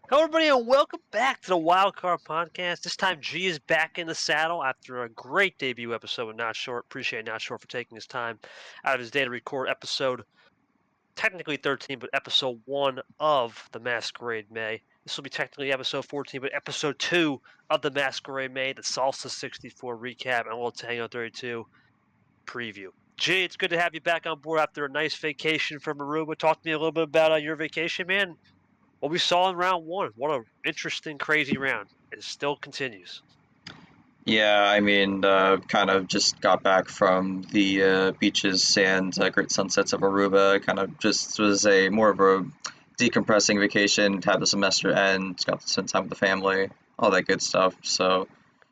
Hello, everybody, and welcome back to the Wildcard Podcast. This time, G is back in the saddle after a great debut episode with Not Short. Appreciate Not Short for taking his time out of his day to record episode, technically 13, but episode 1 of the Masquerade May. This will be technically episode 14, but episode 2 of the Masquerade May, the Salsa 64 recap, and a little Tango 32 preview. G, it's good to have you back on board after a nice vacation from Aruba. Talk to me a little bit about your vacation, man. What we saw in round 1. What an interesting, crazy round. It still continues. Yeah, kind of just got back from the beaches and great sunsets of Aruba. Kind of just was a more of a decompressing vacation. Had the semester end, got to spend time with the family, all that good stuff. So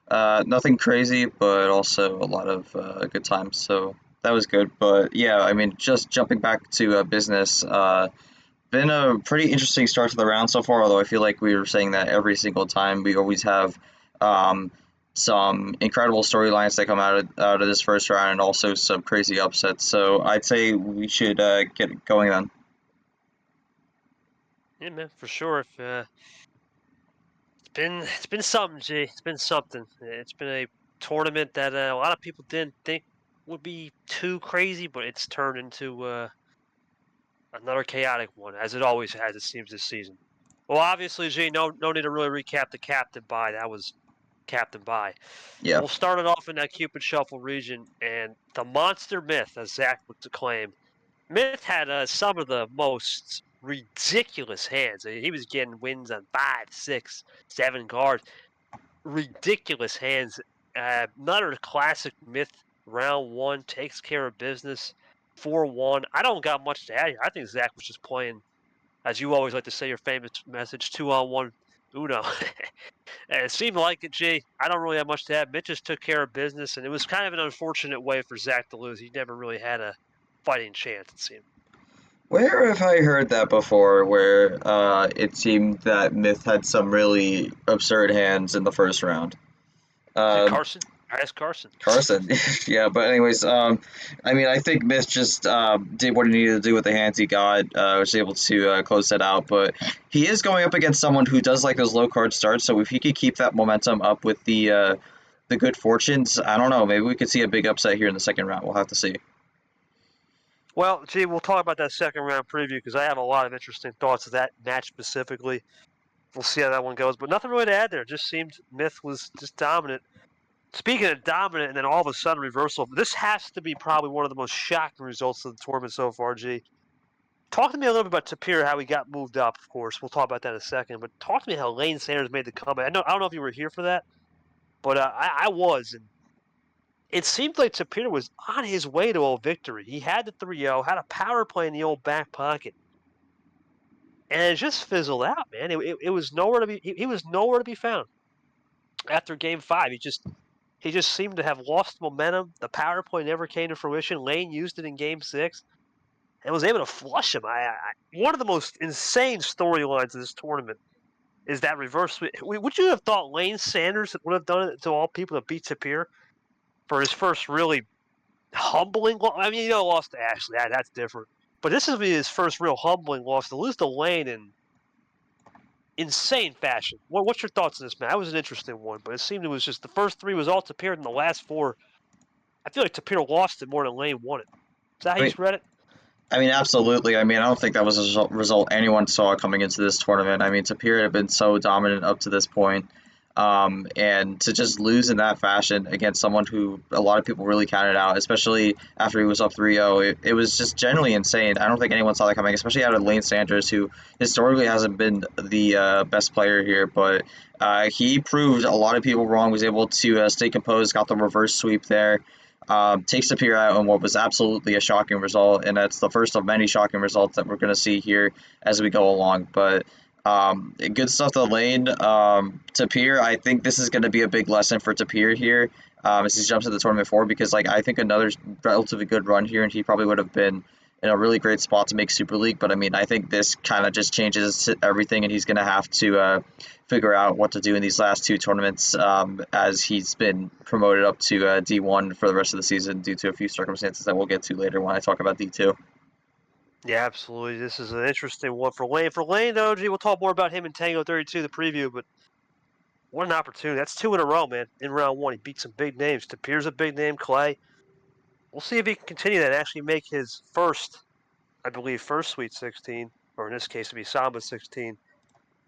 nothing crazy, but also a lot of good times. So that was good. But yeah, just jumping back to business. Been a pretty interesting start to the round so far. Although I feel like we were saying that every single time, we always have. Um, some incredible storylines that come out of this first round, and also some crazy upsets. So I'd say we should get going then. Yeah, man, for sure. If it's been something, G. It's been something. It's been a tournament that a lot of people didn't think would be too crazy, but it's turned into another chaotic one, as it always has. It seems this season. Well, obviously, G. No need to really recap the captain by. That was captain by. Yeah. We'll start it off in that Cupid Shuffle region, and the monster myth, as Zach would claim. Myth had some of the most ridiculous hands. He was getting wins on 5, 6, 7 cards. Ridiculous hands. Another classic Myth round 1 takes care of business. 4-1. I don't got much to add here. I think Zach was just playing, as you always like to say, your famous message, 2-on-1 Uno. It seemed like it, Jay. I don't really have much to add. Mitch just took care of business, and it was kind of an unfortunate way for Zach to lose. He never really had a fighting chance, it seemed. Where have I heard that before? Where it seemed that Myth had some really absurd hands in the first round. Um, Carson? Ask Carson. Carson, yeah. But anyways, I think Myth just did what he needed to do with the hands he got. Was able to close that out. But he is going up against someone who does like those low card starts. So if he could keep that momentum up with the good fortunes, I don't know. Maybe we could see a big upset here in the second round. We'll have to see. Well, gee, we'll talk about that second round preview because I have a lot of interesting thoughts of that match specifically. We'll see how that one goes. But nothing really to add there. It just seemed Myth was just dominant. Speaking of dominant and then all of a sudden reversal, this has to be probably one of the most shocking results of the tournament so far, G. Talk to me a little bit about Tapir, how he got moved up, of course. We'll talk about that in a second. But talk to me how Lane Sanders made the comeback. I don't know if you were here for that, but I was. And it seemed like Tapir was on his way to a victory. He had the 3-0, had a power play in the old back pocket. And it just fizzled out, man. It was nowhere to be. He was nowhere to be found after Game 5. He just seemed to have lost momentum. The power play never came to fruition. Lane used it in Game 6 and was able to flush him. One of the most insane storylines of this tournament is that reverse. Would you have thought Lane Sanders would have done it to all people to beat Tapir for his first really humbling? I mean, lost to Ashley. That's different. But this is his first real humbling loss. To lose to Lane in insane fashion. What's your thoughts on this, man? That was an interesting one, but it seemed it was just the first 3 was all Tapir, and the last 4, I feel like Tapir lost it more than Lane won it. Is that how you read it? Absolutely. I don't think that was a result anyone saw coming into this tournament. Tapir had been so dominant up to this point. And to just lose in that fashion against someone who a lot of people really counted out, especially after he was up 3-0, it was just generally insane. I don't think anyone saw that coming, especially out of Lane Sanders, who historically hasn't been the best player here, but he proved a lot of people wrong, was able to stay composed, got the reverse sweep there. Takes Tapir out in what was absolutely a shocking result, and that's the first of many shocking results that we're going to see here as we go along. But good stuff to Lane. Tapir, I think this is going to be a big lesson for Tapir here as he jumps into the tournament forward, because I think another relatively good run here, and he probably would have been in a really great spot to make Super League. But I think this kind of just changes everything, and he's going to have to figure out what to do in these last 2 tournaments as he's been promoted up to D1 for the rest of the season due to a few circumstances that we'll get to later when I talk about D2. Yeah, absolutely. This is an interesting one for Lane. For Lane, though, we'll talk more about him in Tango 32, the preview, but what an opportunity. That's 2 in a row, man, in round 1. He beat some big names. Tapir's a big name, Clay. We'll see if he can continue that and actually make his first Sweet 16, or in this case, it'd be Samba 16,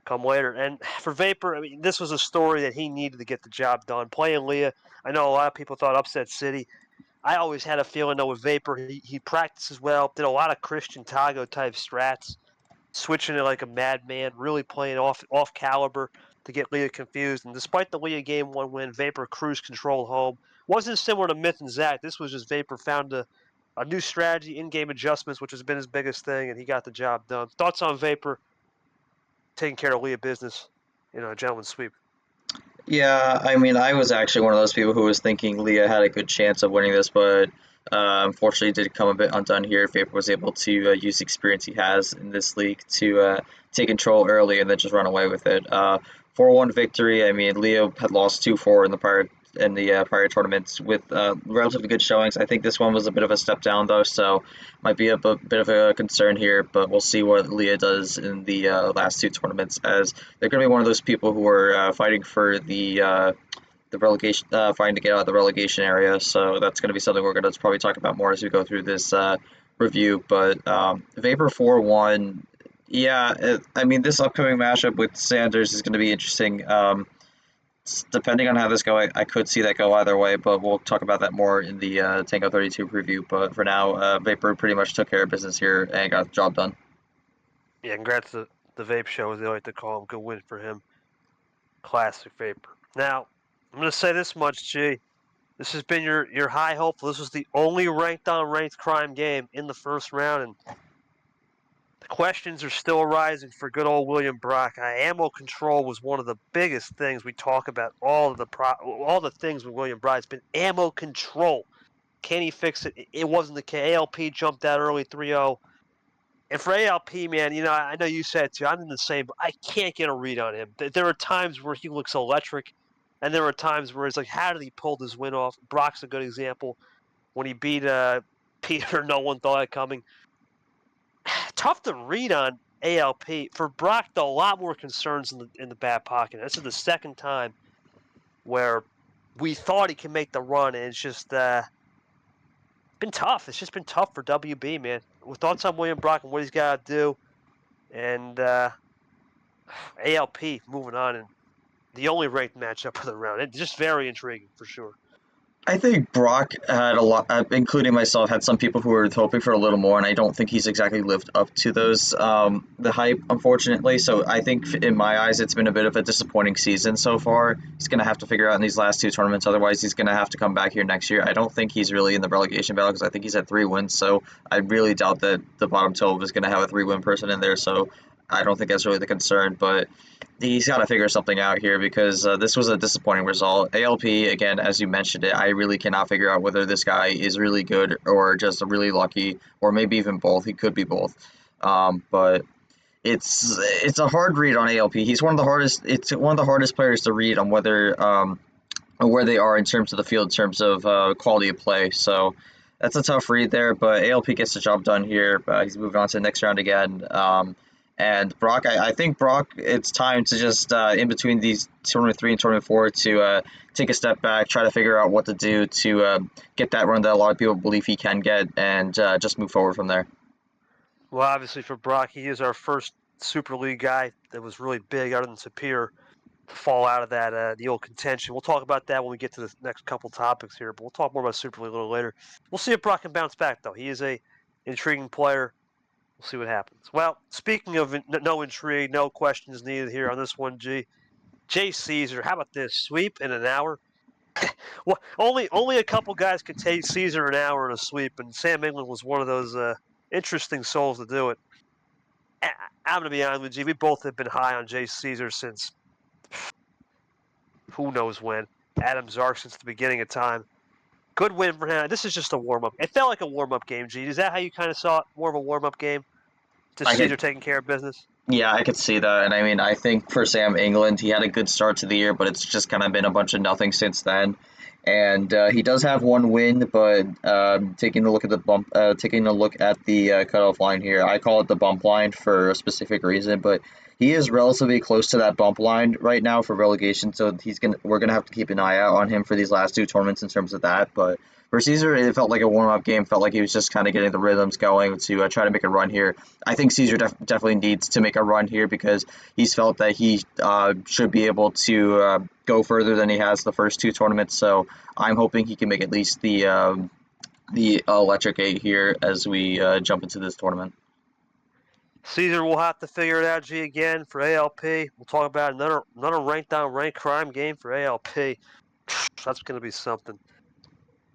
come later. And for Vapor, I mean, this was a story that he needed to get the job done. Playing Leah, I know a lot of people thought upset city. I always had a feeling, though, with Vapor, he practices well, did a lot of Christian Tago type strats, switching it like a madman, really playing off caliber to get Leah confused. And despite the Leah game 1 win, Vapor cruise controlled home. Wasn't similar to Myth and Zach. This was just Vapor found a new strategy, in-game adjustments, which has been his biggest thing, and he got the job done. Thoughts on Vapor taking care of Leah business in a gentleman's sweep? Yeah, I mean, I was actually one of those people who was thinking Leah had a good chance of winning this, but unfortunately did come a bit undone here. Vapor was able to use the experience he has in this league to take control early and then just run away with it. 4-1 victory. I mean, Leah had lost 2-4 in the prior tournaments with relatively good showings. I think this one was a bit of a step down though, so might be a bit of a concern here. But we'll see what Leah does in the last 2 tournaments, as they're going to be one of those people who are fighting for the relegation, fighting to get out of the relegation area. So that's going to be something we're going to probably talk about more as we go through this review. But Vapor 4-1. Yeah, I mean, this upcoming matchup with Sanders is going to be interesting. Depending on how this go, I could see that go either way, but we'll talk about that more in the Tango 32 preview. But for now, Vapor pretty much took care of business here and got the job done. Yeah, congrats to the Vape Show, as they like to call him. Good win for him. Classic Vapor. Now, I'm going to say this much, G. This has been your high hope. This was the only ranked on ranked crime game in the first round, and the questions are still arising for good old William Brock. Ammo control was one of the biggest things we talk about. All the things with William Brock. It's been ammo control. Can he fix it? It wasn't the case. ALP jumped out early 3-0. And for ALP, man, I know you said it too. I'm in the same, but I can't get a read on him. There are times where he looks electric, and there are times where it's like, how did he pull this win off? Brock's a good example. When he beat Peter, no one thought it coming. Tough to read on ALP. For Brock, though, a lot more concerns in the back pocket. This is the second time where we thought he can make the run, and it's just been tough. It's just been tough for WB, man. With thoughts on William Brock and what he's got to do, and ALP moving on, and the only ranked matchup of the round. It's just very intriguing for sure. I think Brock had a lot, including myself, had some people who were hoping for a little more, and I don't think he's exactly lived up to those the hype, unfortunately. So I think, in my eyes, it's been a bit of a disappointing season so far. He's going to have to figure out in these last 2 tournaments. Otherwise, he's going to have to come back here next year. I don't think he's really in the relegation battle because I think he's had 3 wins. So I really doubt that the bottom 12 is going to have a 3-win person in there. So I don't think that's really the concern, but he's got to figure something out here because this was a disappointing result. ALP, again, as you mentioned it, I really cannot figure out whether this guy is really good or just really lucky, or maybe even both. He could be both, but it's a hard read on ALP. He's one of the hardest. It's one of the hardest players to read on where they are in terms of the field, in terms of quality of play. So that's a tough read there, but ALP gets the job done here. He's moving on to the next round again. And Brock, I think Brock, it's time to just, in between these tournament 3 and tournament 4, to take a step back, try to figure out what to do to get that run that a lot of people believe he can get, and just move forward from there. Well, obviously for Brock, he is our first Super League guy that was really big, other than Sapir, to fall out of that the old contention. We'll talk about that when we get to the next couple topics here, but we'll talk more about Super League a little later. We'll see if Brock can bounce back, though. He is a intriguing player. We'll see what happens. Well, speaking of no intrigue, no questions needed here on this one, G. Jay Caesar, how about this? Sweep in an hour? Well, only a couple guys could take Caesar an hour in a sweep, and Sam England was one of those interesting souls to do it. I'm going to be honest with you. We both have been high on Jay Caesar since who knows when. Adam Zark since the beginning of time. Good win for him. This is just a warm-up. It felt like a warm-up game, G. Is that how you kind of saw it? More of a warm-up game? Just Caesar taking care of business? Yeah, I could see that. And I mean, I think for Sam England, he had a good start to the year, but it's just kind of been a bunch of nothing since then. and he does have one win, but taking a look at the cutoff line here, I call it the bump line for a specific reason, but he is relatively close to that bump line right now for relegation, so we're gonna have to keep an eye out on him for these last two tournaments in terms of that. But for Caesar, it felt like a warm up game. Felt like he was just kind of getting the rhythms going to try to make a run here. I think Caesar definitely needs to make a run here because he's felt that he should be able to go further than he has the first two tournaments. So I'm hoping he can make at least the electric eight here as we jump into this tournament. Caesar will have to figure it out, G, again for ALP. We'll talk about another ranked down, ranked crime game for ALP. That's going to be something.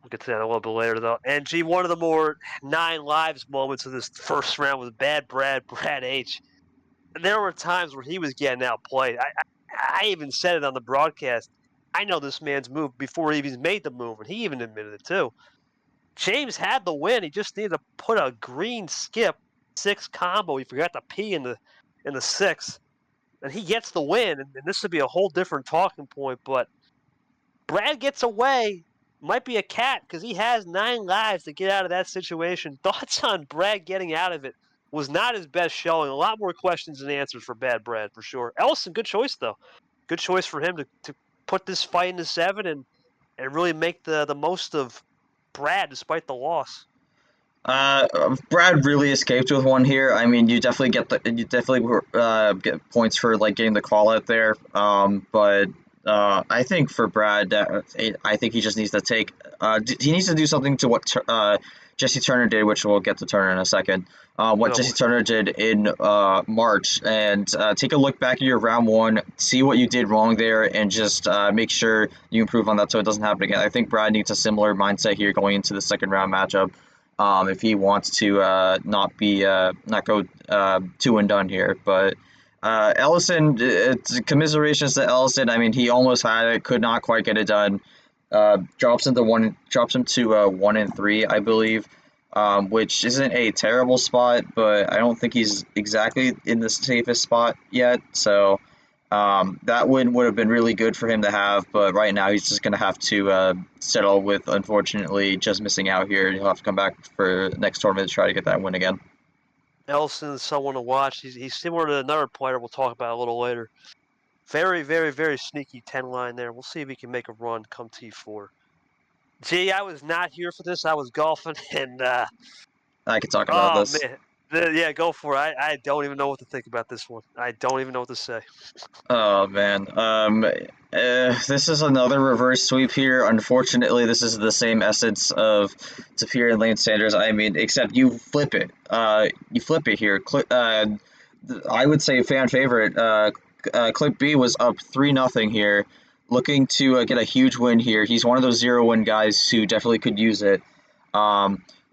We'll get to that a little bit later, though. And, G, one of the more 9 lives moments of this first round was Brad H. And there were times where he was getting outplayed. I even said it on the broadcast. I know this man's move before he even made the move, and he even admitted it, too. James had the win. He just needed to put a green skip 6 combo. He forgot the P in the 6, and he gets the win. And this would be a whole different talking point. But Brad gets away. Might be a cat because he has 9 lives to get out of that situation. Thoughts on Brad getting out of it? Was not his best showing. A lot more questions and answers for bad Brad for sure. Ellison, good choice though. Good choice for him to put this fight into 7 and really make the most of Brad despite the loss. Brad really escaped with one here. I mean, you definitely get points for like getting the call out there. But I think for Brad, I think he just needs to take. He needs to do something to what Jesse Turner did, which we'll get to Turner in a second. What Jesse Turner did in March, and take a look back at your round 1, see what you did wrong there, and just make sure you improve on that so it doesn't happen again. I think Brad needs a similar mindset here going into the second round matchup. If he wants to not go 2 and done here. But Ellison, it's commiserations to Ellison. I mean, he almost had it, could not quite get it done. Drops him to 1 and 3, I believe, which isn't a terrible spot, but I don't think he's exactly in the safest spot yet. So that win would have been really good for him to have, but right now he's just going to have to settle with, unfortunately, just missing out here. He'll have to come back for next tournament to try to get that win again. Ellison is someone to watch. He's similar to another player we'll talk about a little later. Very, very, very sneaky 10 line there. We'll see if he can make a run come T4. Gee, I was not here for this. I was golfing, and I could talk about this. Man. Yeah, go for it. I don't even know what to think about this one. I don't even know what to say. Oh man, this is another reverse sweep here. Unfortunately, this is the same essence of Tapir and Lane Sanders. I mean, except you flip it. You flip it here. I would say fan favorite. Clip B was up 3-0 here, looking to get a huge win here. He's one of those 0-win guys who definitely could use it.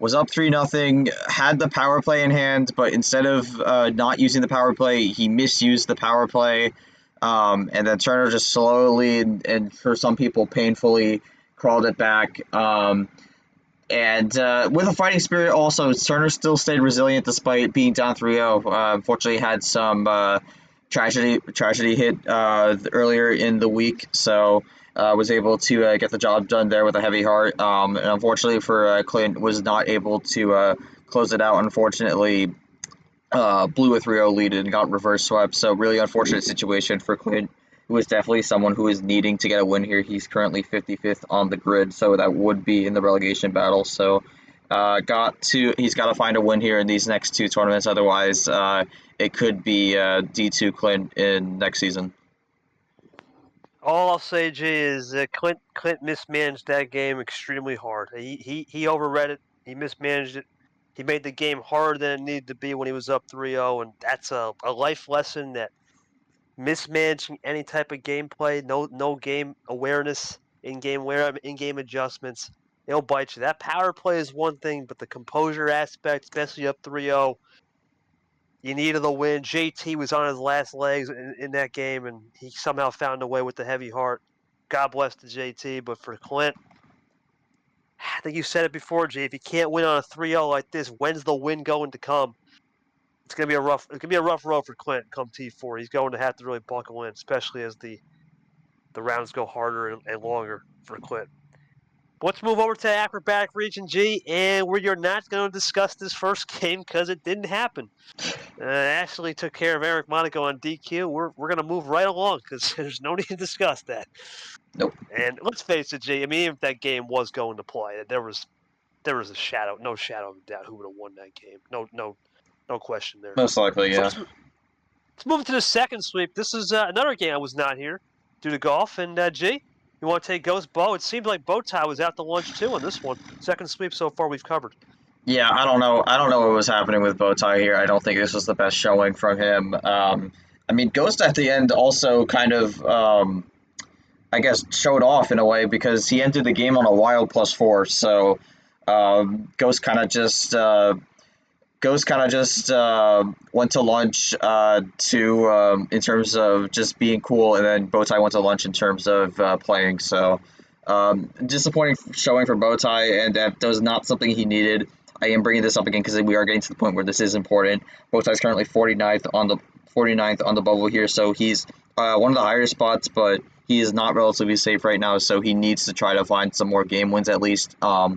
Was up 3-0, had the power play in hand, but instead of not using the power play, he misused the power play. And then Turner just slowly and for some people painfully crawled it back. And with a fighting spirit also, Turner still stayed resilient despite being down 3-0. Unfortunately, had some tragedy hit earlier in the week, so was able to get the job done there with a heavy heart. And unfortunately for Clint, was not able to close it out. Unfortunately, blew a 3-0 lead and got reverse swept. So really unfortunate situation for Clint, who is definitely someone who is needing to get a win here. He's currently 55th on the grid, so that would be in the relegation battle. So he's got to find a win here in these next 2 tournaments. Otherwise, it could be D2 Clint in next season. All I'll say, Jay, is that Clint mismanaged that game extremely hard. He overread it. He mismanaged it. He made the game harder than it needed to be when he was up 3-0, and that's a life lesson that mismanaging any type of gameplay, no game awareness, in-game adjustments, it'll bite you. That power play is one thing, but the composure aspect, especially up 3-0, you needed the win. JT was on his last legs in that game, and he somehow found a way with the heavy heart. God bless the JT, but for Clint, I think you said it before, Jay. If you can't win on a 3-0 like this, when's the win going to come? It's gonna be a rough road for Clint come T4. He's going to have to really buckle in, especially as the rounds go harder and longer for Clint. Let's move over to Acrobatic Region G, and you're not going to discuss this first game because it didn't happen. Ashley took care of Eric Monaco on DQ. We're going to move right along because there's no need to discuss that. Nope. And let's face it, G. I mean, if that game was going to play, there was no shadow of a doubt who would have won that game. No question there. Most likely, So yeah. let's move to the second sweep. This is another game I was not here due to golf. And G, you want to take Ghost Bo? It seemed like Bowtie was out to lunch too on this one. Second sweep so far we've covered. Yeah, I don't know. I don't know what was happening with Bowtie here. I don't think this was the best showing from him. I mean, Ghost at the end also kind of, I guess, showed off in a way because he ended the game on a wild +4. So Ghost kind of just went to lunch in terms of just being cool, and then Bowtie went to lunch in terms of playing. So disappointing showing for Bowtie, and that was not something he needed. I am bringing this up again because we are getting to the point where this is important. Bowtie's currently 49th on the bubble here, so he's one of the higher spots, but he is not relatively safe right now. So he needs to try to find some more game wins at least. Or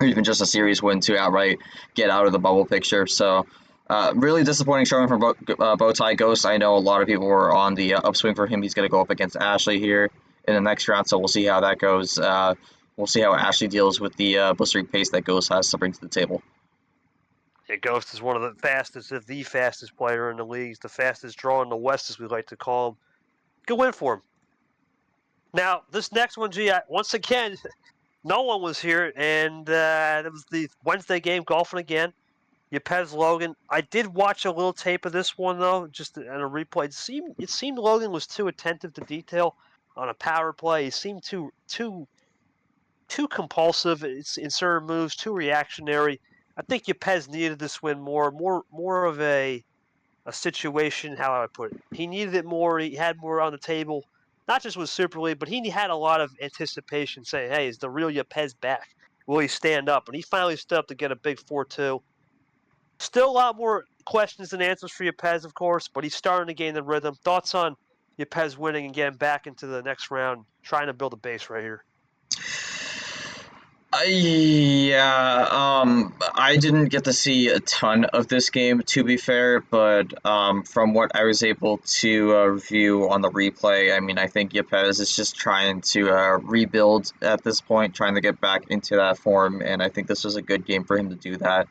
even just a series win to outright get out of the bubble picture. So really disappointing showing from Bowtie. Ghost, I know a lot of people were on the upswing for him. He's going to go up against Ashley here in the next round, so we'll see how that goes. We'll see how Ashley deals with the blistering pace that Ghost has to bring to the table. Yeah, Ghost is one of the fastest, if the fastest player in the league. He's the fastest draw in the West, as we like to call him. Good win for him. Now, this next one, G, once again, no one was here, and it was the Wednesday game, golfing again. Yepes Logan. I did watch a little tape of this one, though, just on a replay. It seemed Logan was too attentive to detail on a power play. He seemed too compulsive in certain moves, too reactionary. I think Yepes needed this win more of a situation, how I put it. He needed it more. He had more on the table, not just with Super League, but he had a lot of anticipation saying, hey, is the real Yepes back? Will he stand up? And he finally stood up to get a big 4-2. Still a lot more questions than answers for Yepes, of course, but he's starting to gain the rhythm. Thoughts on Yepes winning and getting back into the next round, trying to build a base right here? I didn't get to see a ton of this game, to be fair, but from what I was able to review on the replay, I mean, I think Yepes is just trying to rebuild at this point, trying to get back into that form, and I think this was a good game for him to do that.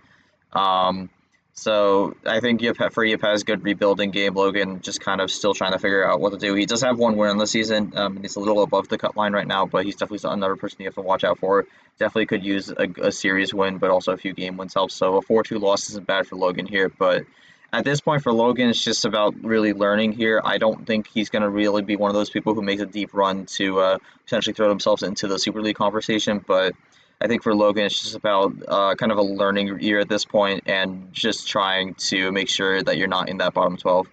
So I think for Yepes, good rebuilding game. Logan just kind of still trying to figure out what to do. He does have one win on the season. He's a little above the cut line right now, but he's definitely another person you have to watch out for. Definitely could use a series win, but also a few game wins help. So a 4-2 loss isn't bad for Logan here, but at this point for Logan, it's just about really learning here. I don't think he's going to really be one of those people who makes a deep run to potentially throw themselves into the Super League conversation, but I think for Logan, it's just about kind of a learning year at this point and just trying to make sure that you're not in that bottom 12.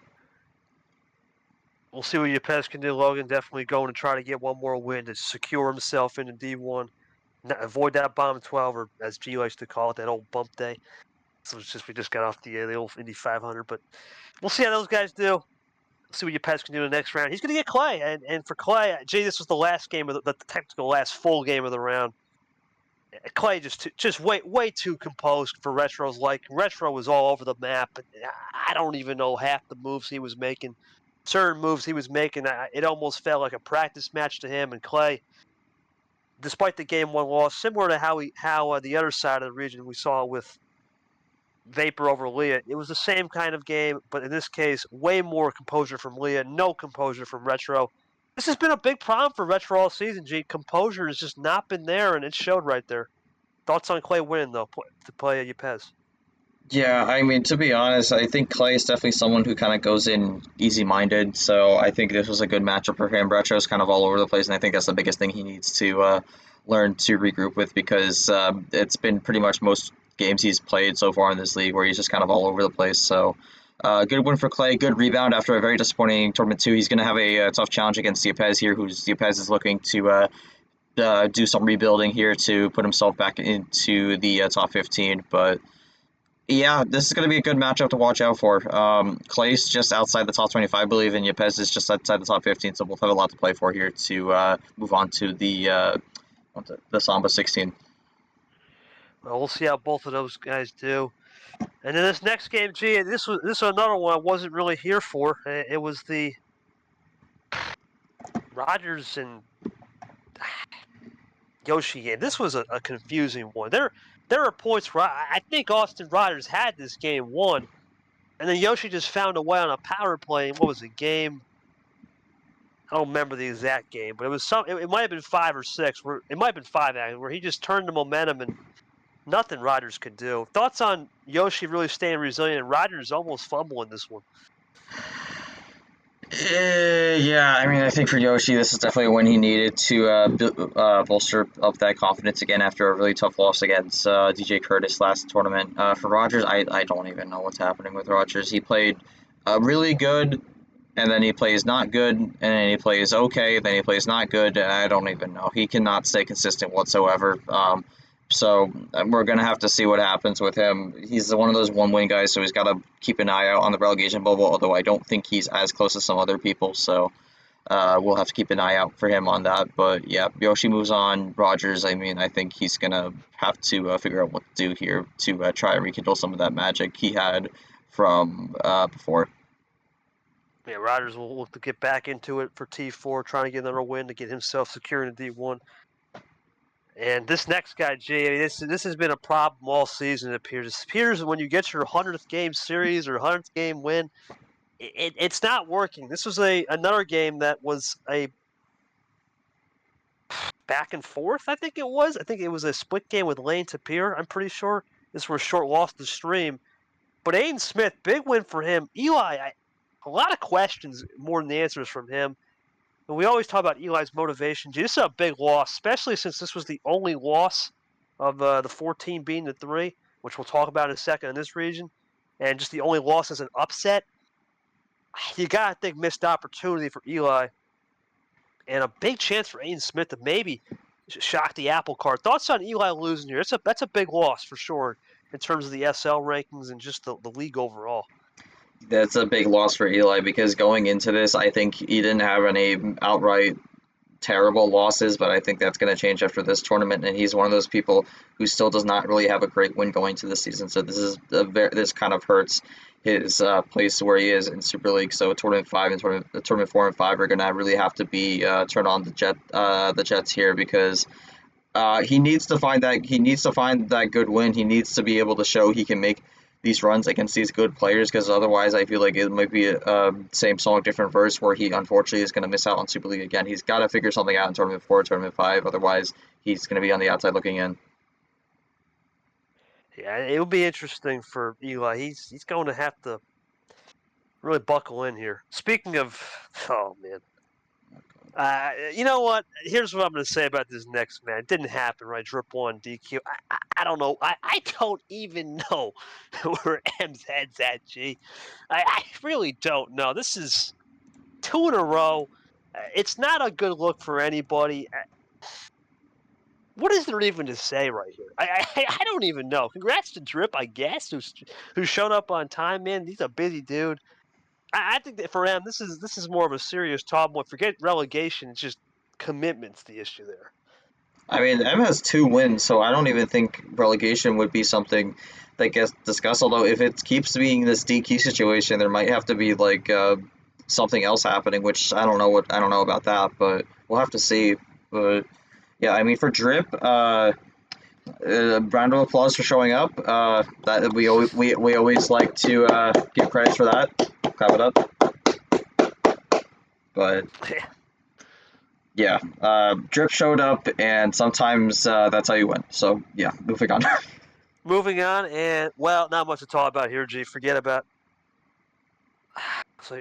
We'll see what Yepes can do. Logan definitely going to try to get one more win to secure himself into D1. Avoid that bottom 12, or as G likes to call it, that old bump day. So it's just we just got off the old Indy 500, but we'll see how those guys do. We'll see what Yepes can do in the next round. He's going to get Clay, and for Clay, G, this was the last game of the technical last full game of the round. Clay just way too composed for Retro's liking. Retro was all over the map. I don't even know half the moves he was making. Certain moves he was making, it almost felt like a practice match to him. And Clay, despite the game one loss, similar to how the other side of the region we saw with Vapor over Leah, it was the same kind of game, but in this case, way more composure from Leah, no composure from Retro. This has been a big problem for Retro all season, G. Composure has just not been there, and it showed right there. Thoughts on Clay winning, though, to play Yepes? Yeah, I mean, to be honest, I think Clay is definitely someone who kind of goes in easy-minded, so I think this was a good matchup for him. Retro's kind of all over the place, and I think that's the biggest thing he needs to learn to regroup with because it's been pretty much most games he's played so far in this league where he's just kind of all over the place. So good win for Clay, good rebound after a very disappointing tournament too. He's going to have a tough challenge against Yepes here, Yepes is looking to do some rebuilding here to put himself back into the top 15. But yeah, this is going to be a good matchup to watch out for. Clay's just outside the top 25, I believe, and Yepes is just outside the top 15, so both have a lot to play for here to move on to the the Samba 16. Well, we'll see how both of those guys do. And then this next game, gee, this was another one I wasn't really here for. It was the Rogers and Yoshi game. This was a confusing one. There are points where I think Austin Rogers had this game won, and then Yoshi just found a way on a power play. What was the game? I don't remember the exact game, but it was some. It might have been 5 or 6. It might have been 5 actually, where he just turned the momentum and nothing Rogers could do. Thoughts on Yoshi really staying resilient and Rogers almost fumbling this one? Yeah, I mean, I think for Yoshi, this is definitely when he needed to bolster up that confidence again after a really tough loss against DJ Curtis last tournament. For Rogers, I don't even know what's happening with Rogers. He played really good, and then he plays not good, and then he plays okay, then he plays not good. I don't even know. He cannot stay consistent whatsoever. So we're going to have to see what happens with him. He's one of those one-win guys, so he's got to keep an eye out on the relegation bubble, although I don't think he's as close as some other people, so we'll have to keep an eye out for him on that. But yeah, Yoshi moves on. Rogers, I mean, I think he's going to have to figure out what to do here to try and rekindle some of that magic he had from before. Yeah, Rogers will look to get back into it for T4, trying to get another win to get himself secure in D1. And this next guy, Jay, this has been a problem all season. It appears when you get your 100th game series or 100th game win, it's not working. This was another game that was a back and forth. I think it was. I think it was a split game with Lane Tapir. I'm pretty sure this was a short loss to stream. But Aiden Smith, big win for him. Eli, a lot of questions more than the answers from him. And we always talk about Eli's motivation. This is a big loss, especially since this was the only loss of the 14 being the 3, which we'll talk about in a second in this region, and just the only loss as an upset. You got to think missed opportunity for Eli, and a big chance for Aiden Smith to maybe shock the apple cart. Thoughts on Eli losing here? That's a big loss for sure in terms of the SL rankings and just the league overall. That's a big loss for Eli because going into this, I think he didn't have any outright terrible losses, but I think that's going to change after this tournament. And he's one of those people who still does not really have a great win going to the season. So this kind of hurts his place where he is in Super League. So tournament 5 and tournament 4 and 5 are going to really have to be turn on the Jets here because he needs to find that good win. He needs to be able to show he can make these runs against these good players because otherwise I feel like it might be a same song, different verse where he unfortunately is going to miss out on Super League again. He's got to figure something out in Tournament 4, Tournament 5, otherwise he's going to be on the outside looking in. Yeah, it'll be interesting for Eli. He's going to have to really buckle in here. Speaking of, oh man. You know what? Here's what I'm going to say about this next man. It didn't happen, right? Drip 1, DQ. I don't know. I don't even know where M's head's at, G. I really don't know. This is 2 in a row. It's not a good look for anybody. What is there even to say right here? I don't even know. Congrats to Drip, I guess, who showed up on time, man. He's a busy dude. I think that for him, this is more of a serious problem. Forget relegation; it's just commitment's the issue there. I mean, M has 2 wins, so I don't even think relegation would be something that gets discussed. Although if it keeps being this DQ situation, there might have to be like something else happening, which I don't know about that, but we'll have to see. But yeah, I mean for Drip, round of applause for showing up. That we always like to give credit for that. Clap it up. But yeah, Drip showed up, and sometimes that's how you win. So yeah, moving on. Moving on, and well, not much to talk about here, G. Forget about. So,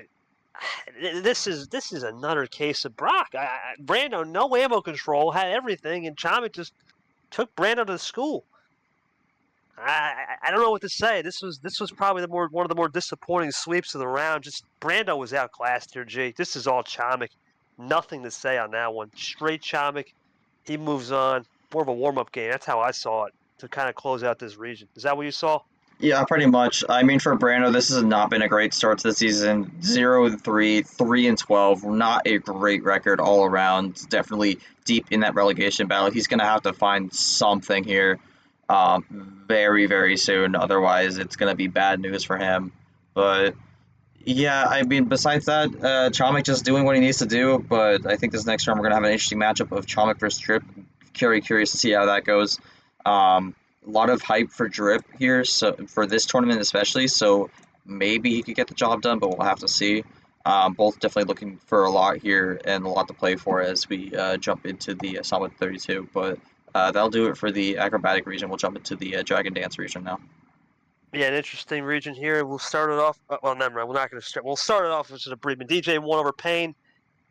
this is another case of Brock. Brando, no ammo control, had everything, and Chamic just took Brando to school. I don't know what to say. This was probably one of the more disappointing sweeps of the round. Just Brando was outclassed here, G. This is all Chamic. Nothing to say on that one. Straight Chamic. He moves on. More of a warm-up game. That's how I saw it to kind of close out this region. Is that what you saw? Yeah, pretty much. I mean, for Brando, this has not been a great start to the season. 0-3, 3-12. Not a great record all around. Definitely deep in that relegation battle. He's going to have to find something here very, very soon. Otherwise, it's going to be bad news for him. But yeah, I mean, besides that, Chomik just doing what he needs to do. But I think this next round we're going to have an interesting matchup of Chomik versus Drip. Very curious to see how that goes. A lot of hype for Drip here, so for this tournament especially. So maybe he could get the job done, but we'll have to see. Both definitely looking for a lot here and a lot to play for as we jump into the Summit 32. But that'll do it for the acrobatic region. We'll jump into the Dragon Dance region now. Yeah, an interesting region here. We'll start it off. Well, never mind. We're not going to start. We'll start it off with just a brief. DJ won over Payne.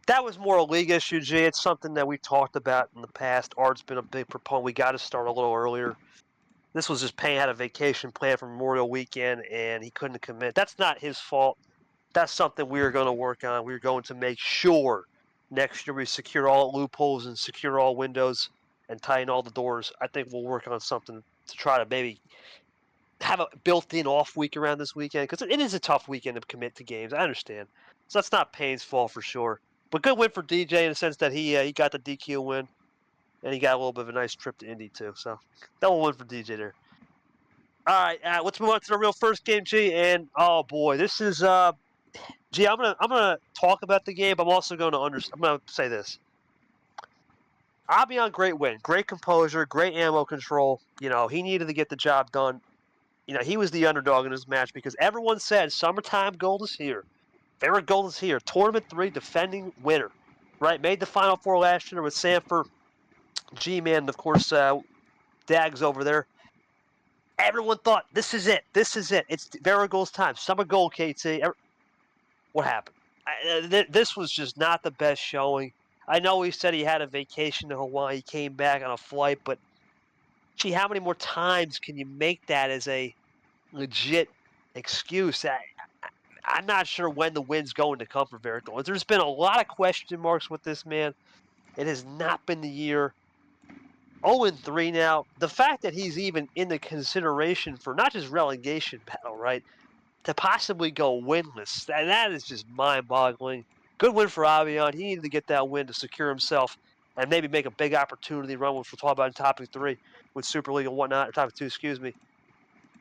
That was more a league issue, G. It's something that we talked about in the past. Art's been a big proponent. We got to start a little earlier. This was just Payne had a vacation planned for Memorial Weekend, and he couldn't commit. That's not his fault. That's something we are going to work on. We're going to make sure next year we secure all loopholes and secure all windows and tighten all the doors. I think we'll work on something to try to maybe have a built-in off week around this weekend because it is a tough weekend to commit to games. I understand, so that's not Payne's fault for sure. But good win for DJ in the sense that he got the DQ win, and he got a little bit of a nice trip to Indy too. So double win for DJ there. All right, let's move on to the real first game, G. And oh boy, this is G. I'm gonna talk about the game. But I'm also going to I'm gonna say this. Abian, great win, great composure, great ammo control. You know, he needed to get the job done. You know, he was the underdog in this match because everyone said summertime gold is here. Favorite gold is here. Tournament 3 defending winner, right? Made the Final Four last year with Sanford, Gman, and of course, Dags over there. Everyone thought, this is it. This is it. It's Varigol's time. Summer gold, KT. What happened? This was just not the best showing. I know he said he had a vacation to Hawaii. He came back on a flight, but gee, how many more times can you make that as a legit excuse? I'm not sure when the win's going to come for Varigol. There's been a lot of question marks with this man. It has not been the year. 0-3 now. The fact that he's even in the consideration for not just relegation battle, right, to possibly go winless, that is just mind-boggling. Good win for Avion. He needed to get that win to secure himself and maybe make a big opportunity run, which we'll talk about in Topic 3 with Super League and whatnot, or Topic 2, excuse me.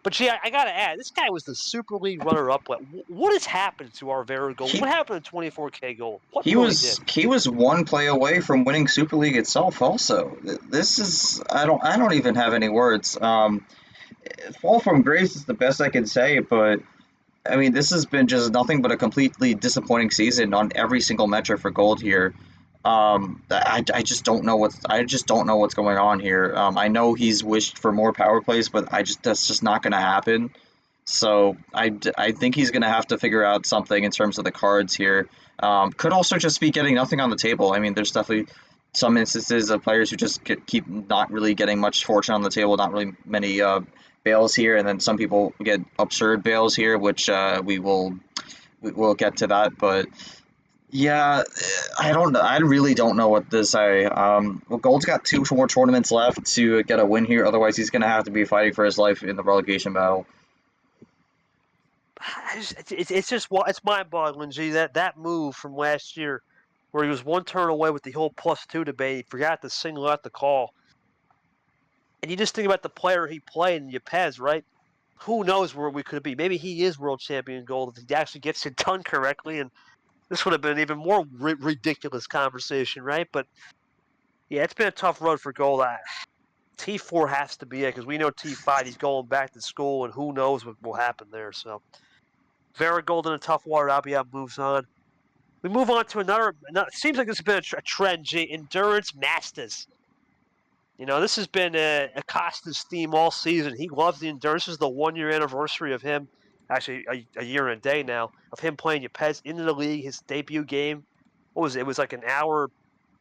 But gee, I got to add, this guy was the Super League runner-up. What has happened to our Varigol? What happened to 24K gold? What really did? He was one play away from winning Super League itself. Also, this is I don't even have any words. Fall from grace is the best I can say, but I mean, this has been just nothing but a completely disappointing season on every single metric for Gold here. I just don't know what's going on here. I know he's wished for more power plays, but that's just not going to happen. So I think he's going to have to figure out something in terms of the cards here. Could also just be getting nothing on the table. I mean, there's definitely some instances of players who just keep not really getting much fortune on the table, not really many bails here, and then some people get absurd bails here, which we'll get to that. But yeah, I don't know. I really don't know what to say. Well, Gold's got two more tournaments left to get a win here. Otherwise, he's going to have to be fighting for his life in the relegation battle. It's mind-boggling, G. That move from last year, where he was one turn away with the whole +2 debate, he forgot to single out the call. And you just think about the player he played in Yepes, right? Who knows where we could be? Maybe he is world champion gold if he actually gets it done correctly, and this would have been an even more ridiculous conversation, right? But yeah, it's been a tough road for gold. T4 has to be it because we know T5 he's going back to school, and who knows what will happen there. So Varigold in a tough water. Abiab moves on. We move on to another. It seems like this has been a trend. G. Endurance Masters. You know, this has been Acosta's theme all season. He loves the endurance. This is the 1-year anniversary of him. Actually, a year and a day now of him playing Yepes into the league. His debut game. What was it? It was like an hour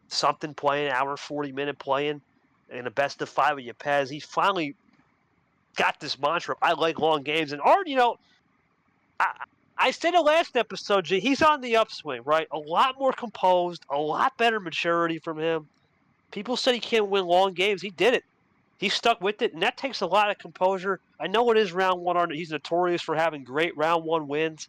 something playing, hour 40-minute playing, in a best of 5 of Yepes. He finally got this mantra. I like long games. And Art, you know, I said the last episode, G, he's on the upswing, right? A lot more composed, a lot better maturity from him. People said he can't win long games. He did it. he stuck with it, and that takes a lot of composure. I know it is round one. He's notorious for having great round one wins,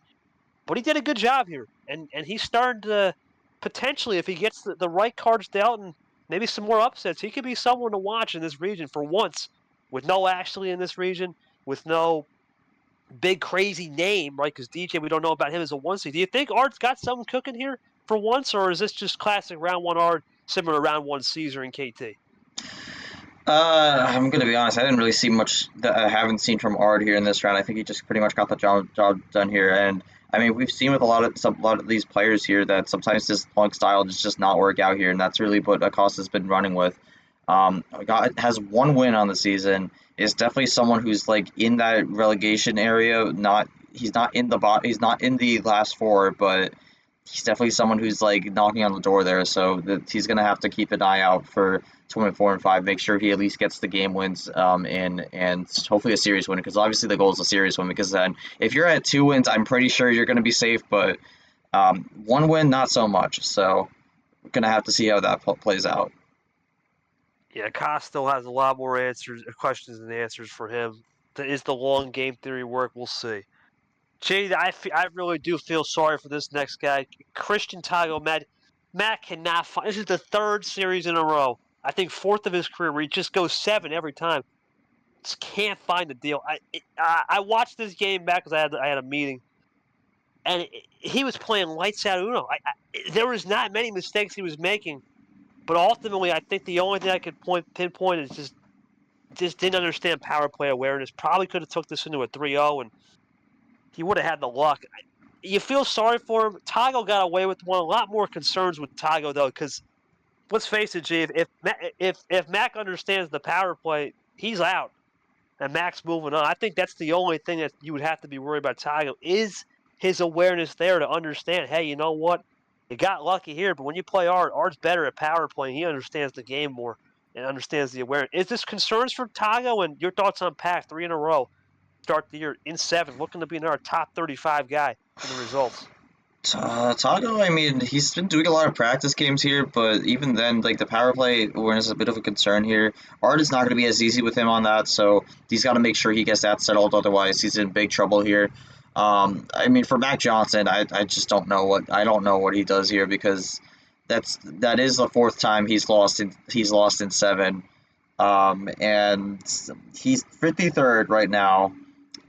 but he did a good job here, and he's starting to potentially, if he gets the right cards dealt and maybe some more upsets, he could be someone to watch in this region for once, with no Ashley in this region, with no big crazy name, right? Because DJ, we don't know about him as a one seed. Do you think Art's got something cooking here for once, or is this just classic round one Art, similar to round one Caesar and KT? I'm gonna be honest. I didn't really see much that I haven't seen from Ard here in this round. I think he just pretty much got the job done here. And I mean, we've seen with a lot of these players here that sometimes this long style just not work out here, and that's really what Acosta's been running with. Has one win on the season. Is definitely someone who's like in that relegation area. He's not in the he's not in the last four, but he's definitely someone who's like knocking on the door there. So he's gonna have to keep an eye out for tournament 4 and 5. Make sure he at least gets the game wins and hopefully a series win, because obviously the goal is a series win. Because then if you're at 2 wins, I'm pretty sure you're gonna be safe. But 1 win, not so much. So we're gonna have to see how that plays out. Yeah, Costa has a lot more questions than answers for him. Is the long game theory work? We'll see. Jay, I really do feel sorry for this next guy, Christian Tago. Matt cannot find. This is the 3rd series in a row. I think 4th of his career, where he just goes 7 every time. Just can't find the deal. I watched this game back because I had a meeting, and he was playing lights out Uno. There was not many mistakes he was making, but ultimately, I think the only thing I could pinpoint is just didn't understand power play awareness. Probably could have took this into a 3-0, and he would have had the luck. You feel sorry for him. Tago got away with one. A lot more concerns with Tago, though, because let's face it, G, if Mac understands the power play, he's out, and Mac's moving on. I think that's the only thing that you would have to be worried about Tago, is his awareness there to understand, hey, you know what? You got lucky here, but when you play Art's better at power play. He understands the game more and understands the awareness. Is this concerns for Tago? And your thoughts on Pac 3 in a row? Start the year in 7, looking to be another top 35 guy in the results. Tago, I mean, he's been doing a lot of practice games here, but even then, like the power play awareness is a bit of a concern here. Art is not going to be as easy with him on that, so he's got to make sure he gets that settled. Otherwise, he's in big trouble here. I mean, for Mac Johnson, I just don't know what he does here, because that is the 4th time he's lost in 7, and he's 53rd right now.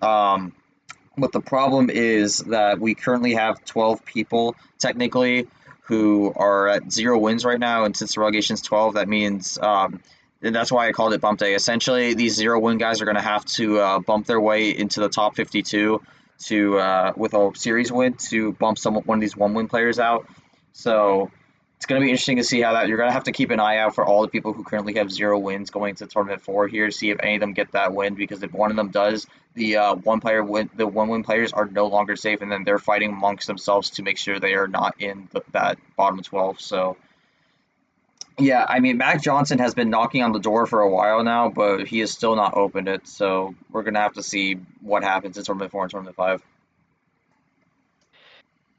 But the problem is that we currently have 12 people, technically, who are at 0 wins right now. And since the relegation is 12, that means, and that's why I called it bump day. Essentially, these 0 win guys are going to have to bump their way into the top 52 with a series win to bump one of these 1 win players out. So it's going to be interesting to see how that. You're going to have to keep an eye out for all the people who currently have 0 wins going to tournament 4 here, see if any of them get that win, because if one of them does, the 1 win players are no longer safe, and then they're fighting amongst themselves to make sure they are not in that bottom 12. So yeah, I mean, Mac Johnson has been knocking on the door for a while now, but he has still not opened it. So we're going to have to see what happens in tournament 4 and tournament 5.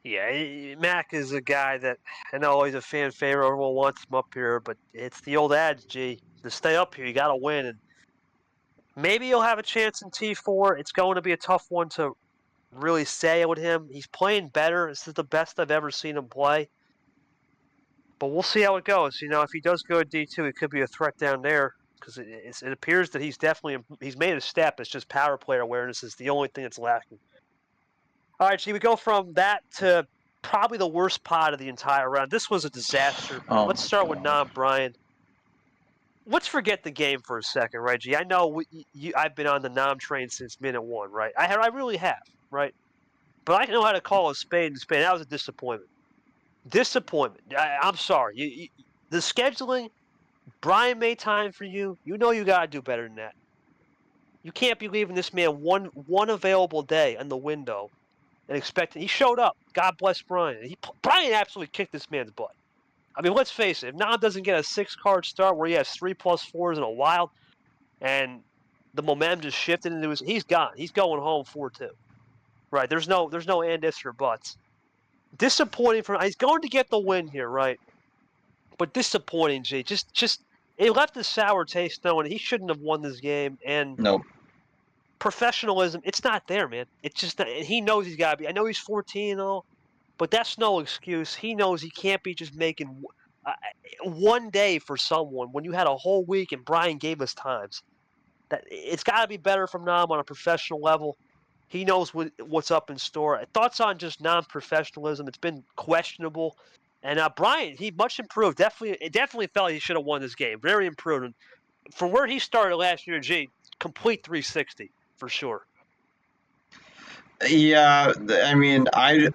Yeah, Mac is a guy that I know he's a fan favorite. Everyone wants him up here, but it's the old adage, G. To stay up here, you got to win. And maybe you'll have a chance in T4. It's going to be a tough one to really say with him. He's playing better. This is the best I've ever seen him play. But we'll see how it goes. If he does go to D2, it could be a threat down there, because it appears that he's made a step. It's just power player awareness is the only thing that's lacking. All right, G, we go from that to probably the worst pot of the entire round. This was a disaster. Let's start with Nam Brian. Let's forget the game for a second, right, G? I know I've been on the Nam train since minute 1, right? I really have, right? But I know how to call a spade a spade. That was a disappointment. I'm sorry. The scheduling, Brian made time for you. You know you got to do better than that. You can't be leaving this man one available day in the window and expecting. He showed up. God bless Brian. Brian absolutely kicked this man's butt. I mean, let's face it. If Nam doesn't get a 6-card start where he has 3+4s in a wild, and the momentum just shifted into he's gone. He's going home 4-2. Right? There's no and ifs or buts. Disappointing for him. He's going to get the win here, right? But disappointing, G. Just it left a sour taste knowing he shouldn't have won this game. And Nope. professionalism, it's not there, man. It's just not, and he knows he's got to be. I know he's 14 and all, but that's no excuse. He knows he can't be just making one day for someone when you had a whole week and Brian gave us times. That it's got to be better from Nam on a professional level. He knows what's up in store. Thoughts on just non-professionalism? It's been questionable. And Brian, he much improved. Definitely felt he should have won this game. Very improved. And from where he started last year, complete 360 for sure. Yeah, I mean, I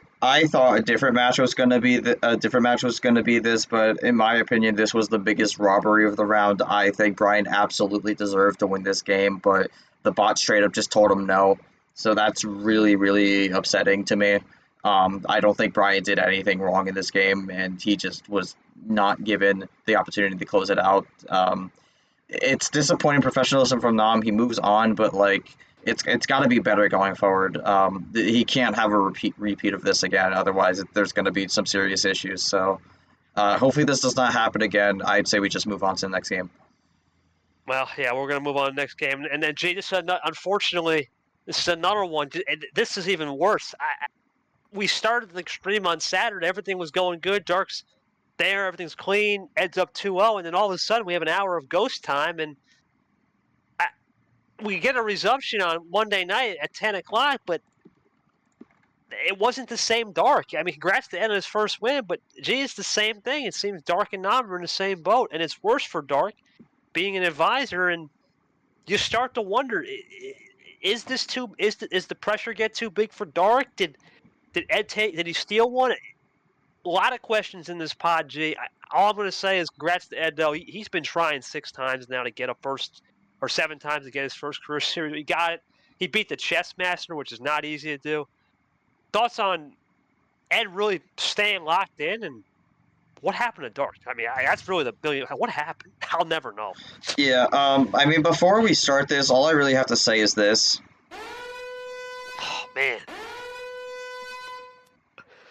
thought a different match was going to be this, but in my opinion, this was the biggest robbery of the round. I think Brian absolutely deserved to win this game, but the bot straight up just told him no. So that's really, really upsetting to me. I don't think Brian did anything wrong in this game, and he just was not given the opportunity to close it out. It's disappointing professionalism from Nam. He moves on, but like it's got to be better going forward. He can't have a repeat of this again. Otherwise, there's going to be some serious issues. So hopefully this does not happen again. I'd say we just move on to the next game. Well, yeah, we're going to move on to the next game. And then, this unfortunately, this is another one. This is even worse. We started the stream on Saturday. Everything was going good. Dark's there. Everything's clean. Ed's up 2-0. And then all of a sudden, we have an hour of ghost time. And we get a resumption on Monday night at 10 o'clock, but it wasn't the same Dark. I mean, congrats to Ed on his first win, but it's the same thing. It seems Dark and Nam are in the same boat, and it's worse for Dark being an advisor, and you start to wonder, is the pressure get too big for Dark? Did Ed did he steal one? A lot of questions in this pod, G. All I'm going to say is congrats to Ed, though. He's been trying 6 times now to get a first, or 7 times to get his first career series. He got it. He beat the chess master, which is not easy to do. Thoughts on Ed really staying locked in, and what happened to Dark? I mean, that's really the billion. What happened? I'll never know. Yeah. I mean, before we start this, all I really have to say is this. Oh man.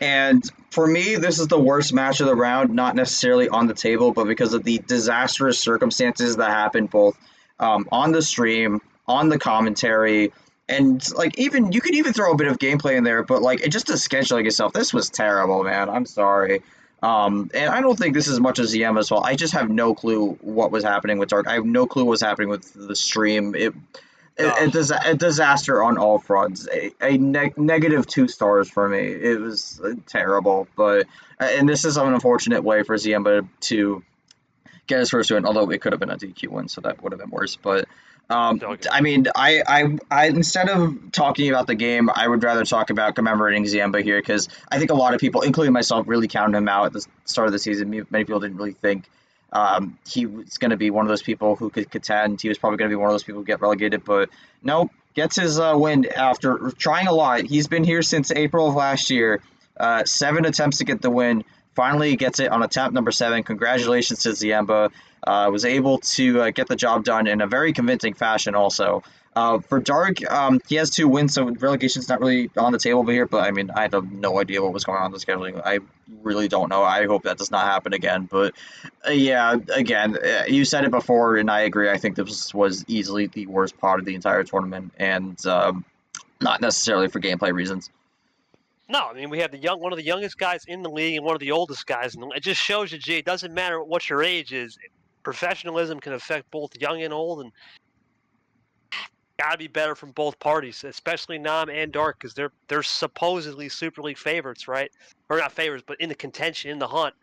And for me, this is the worst match of the round, not necessarily on the table, but because of the disastrous circumstances that happened both on the stream, on the commentary, and like even you could even throw a bit of gameplay in there, but like just the scheduling itself, this was terrible, man. I'm sorry. And I don't think this is as much as EM as well. I just have no clue what was happening with Dark. I have no clue what was happening with the stream. A disaster on all fronts. Negative 2 stars for me. It was terrible, but and this is an unfortunate way for Ziemba to get his first win. Although it could have been a DQ win, so that would have been worse. But I mean, I instead of talking about the game, I would rather talk about commemorating Ziemba here because I think a lot of people, including myself, really counted him out at the start of the season. Many people didn't really think he was going to be one of those people who could contend. He was probably going to be one of those people who get relegated, but nope, gets his win after trying a lot. He's been here since April of last year. 7 attempts to get the win. Finally gets it on attempt number 7. Congratulations to Ziemba. Was able to get the job done in a very convincing fashion also. For Dark, he has 2 wins, so relegation's not really on the table here, but I mean, I have no idea what was going on with the scheduling. I really don't know. I hope that does not happen again, but yeah, again, you said it before, and I agree. I think this was easily the worst part of the entire tournament, and not necessarily for gameplay reasons. No, I mean, we have one of the youngest guys in the league and one of the oldest guys in the league. It just shows you, G, it doesn't matter what your age is. Professionalism can affect both young and old, and gotta be better from both parties, especially Nam and Dark, because they're supposedly Super League favorites, right? Or not favorites, but in the contention, in the hunt,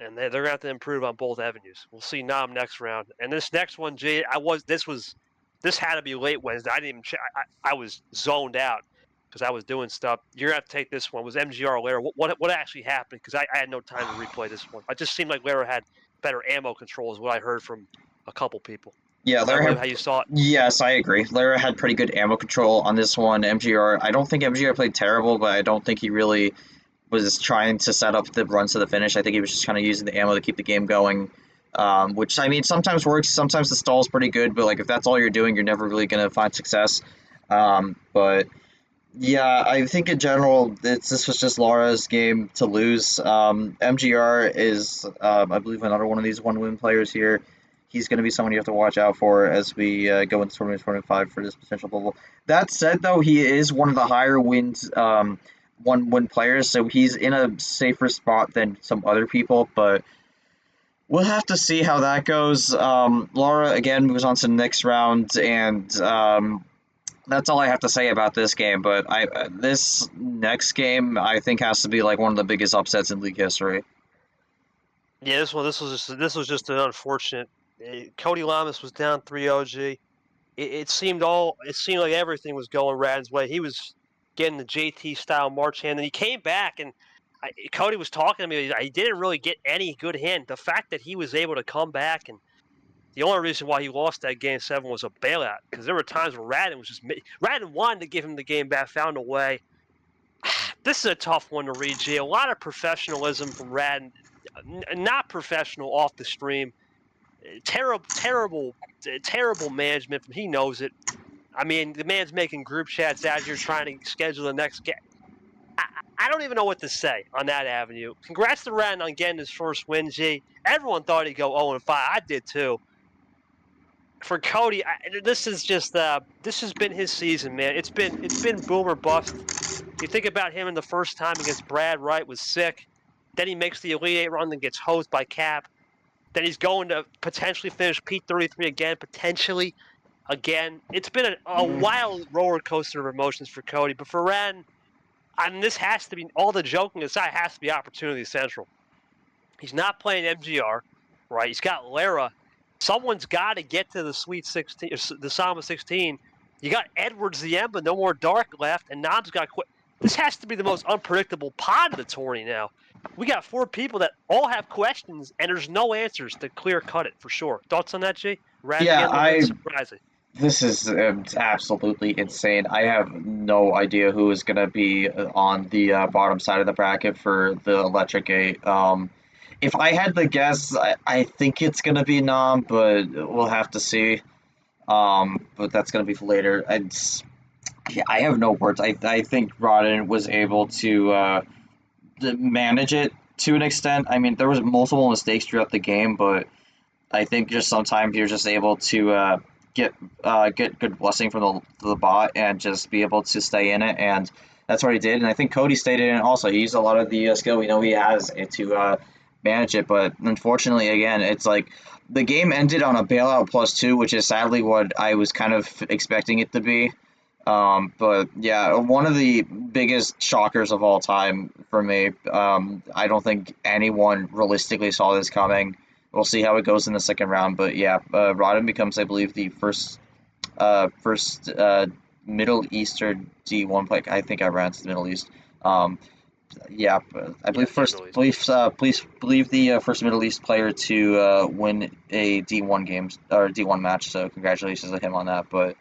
and they're gonna have to improve on both avenues. We'll see Nam next round, and this next one, G, this had to be late Wednesday. I didn't even check. I was zoned out because I was doing stuff. You're gonna have to take this one. Was MGR Lara? What actually happened? Because I had no time to replay this one. It just seemed like Lara had better ammo control, is what I heard from a couple people. Yeah, Lara really how you saw it? Yes, I agree. Lara had pretty good ammo control on this one. MGR, I don't think MGR played terrible, but I don't think he really was trying to set up the runs to the finish. I think he was just kind of using the ammo to keep the game going, which, I mean, sometimes works. Sometimes the stall's pretty good, but like if that's all you're doing, you're never really going to find success. But yeah, I think in general, this was just Lara's game to lose. MGR is, I believe, another one of these one-win players here. he's going to be someone you have to watch out for as we go into tournament 25 for this potential bubble. That said, though, he is one of the higher one-win players, so he's in a safer spot than some other people, but we'll have to see how that goes. Laura, again, moves on to the next round, and that's all I have to say about this game. But this next game, I think, has to be like one of the biggest upsets in league history. Yeah, this was just an unfortunate. Cody Lamas was down 3-0. It seemed like everything was going Rad's way. He was getting the JT style march hand, and he came back, and Cody was talking to me. He didn't really get any good hand. The fact that he was able to come back, and the only reason why he lost that game 7 was a bailout, because there were times where Radin wanted to give him the game back, found a way. This is a tough one to read, G. A lot of professionalism from Radin, not professional off the stream. Terrible management. He knows it. I mean, the man's making group chats out here trying to schedule the next game. I don't even know what to say on that avenue. Congrats to Radin on getting his first win, G. Everyone thought he'd go 0-5. I did too. For Cody, this has been his season, man. It's been boom or bust. You think about him in the first time against Brad Wright was sick. Then he makes the Elite 8 run and gets hosed by Cap. Then he's going to potentially finish P33 again, potentially again. It's been a wild roller coaster of emotions for Cody. But for Ren, this has to be, all the joking aside, has to be Opportunity Central. He's not playing MGR, right? He's got Lara. Someone's got to get to the Sweet 16, the Sama 16. You got Edwards the Emba, no more Dark left, and Nam's got to quit. This has to be the most unpredictable pod of the tourney now. We got 4 people that all have questions, and there's no answers to clear cut it for sure. Thoughts on that, G? Surprising. This is absolutely insane. I have no idea who is going to be on the bottom side of the bracket for the Electric Gate. If I had to guess, I think it's going to be Nam, but we'll have to see. But that's going to be for later. I have no words. I think Rodden was able to manage it to an extent. I mean, there was multiple mistakes throughout the game, but I think just sometimes you're just able to get good blessing from the bot and just be able to stay in it, and that's what he did. And I think Cody stayed in it also. He used a lot of the skill we know he has to manage it, but unfortunately, again, it's like the game ended on a bailout +2, which is sadly what I was kind of expecting it to be. But yeah, one of the biggest shockers of all time for me. I don't think anyone realistically saw this coming. We'll see how it goes in the second round, but yeah, Rodden becomes, I believe, the first Middle Eastern D1 player. I think I ran to the Middle East. Yeah, I believe the first Middle East player to win a D1 game or D1 match. So congratulations to him on that. But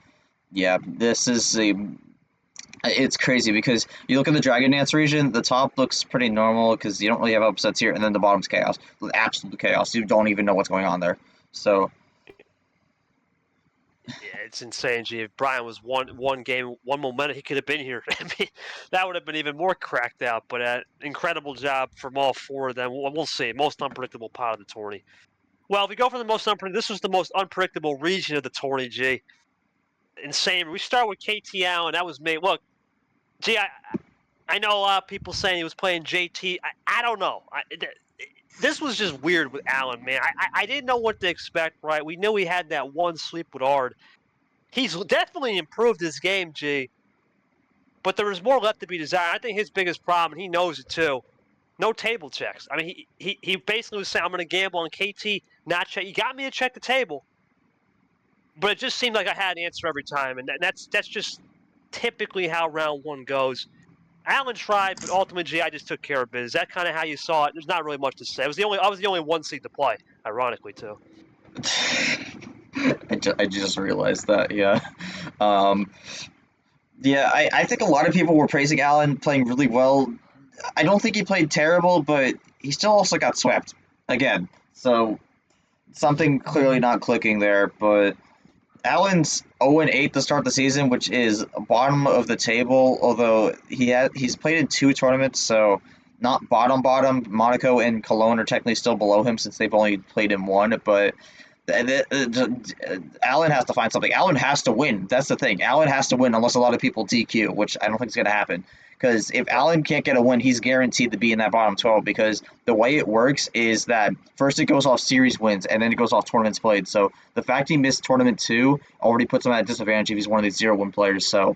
yeah, it's crazy because you look at the Dragon Dance region, the top looks pretty normal because you don't really have upsets here, and then the bottom's chaos, absolute chaos. You don't even know what's going on there. So yeah, it's insane. Gee, if Brian was one game, one momentum, he could have been here. I mean, that would have been even more cracked out. But incredible job from all 4 of them. We'll see. Most unpredictable part of the tourney. Well, if we go for the most unpredictable, this was the most unpredictable region of the tourney, G. Insane. We start with KT Allen. That was me. Look, G, I know a lot of people saying he was playing JT. I don't know. This was just weird with Allen, man. I didn't know what to expect, right? We knew he had that one sweep with Ard. He's definitely improved his game, G. But there was more left to be desired. I think his biggest problem, and he knows it too, no table checks. I mean, he basically was saying, I'm going to gamble on KT, not check. You got me to check the table. But it just seemed like I had an answer every time, and that's just typically how round 1 goes. Allen tried, but ultimately, G, I just took care of it. Is that kind of how you saw it? There's not really much to say. I was the only 1 seed to play, ironically, too. I just realized that, yeah. Yeah, I think a lot of people were praising Allen playing really well. I don't think he played terrible, but he still also got swept again. So something clearly not clicking there, but Allen's 0-8 to start the season, which is bottom of the table, although he's played in 2 tournaments, so not bottom. Monaco and Cologne are technically still below him since they've only played in 1, but Allen has to find something. Allen has to win. That's the thing. Allen has to win unless a lot of people DQ, which I don't think is going to happen. Because if Right. Allen can't get a win, he's guaranteed to be in that bottom 12. Because the way it works is that first it goes off series wins, and then it goes off tournaments played. So the fact he missed tournament 2 already puts him at a disadvantage if he's one of these 0-win players. So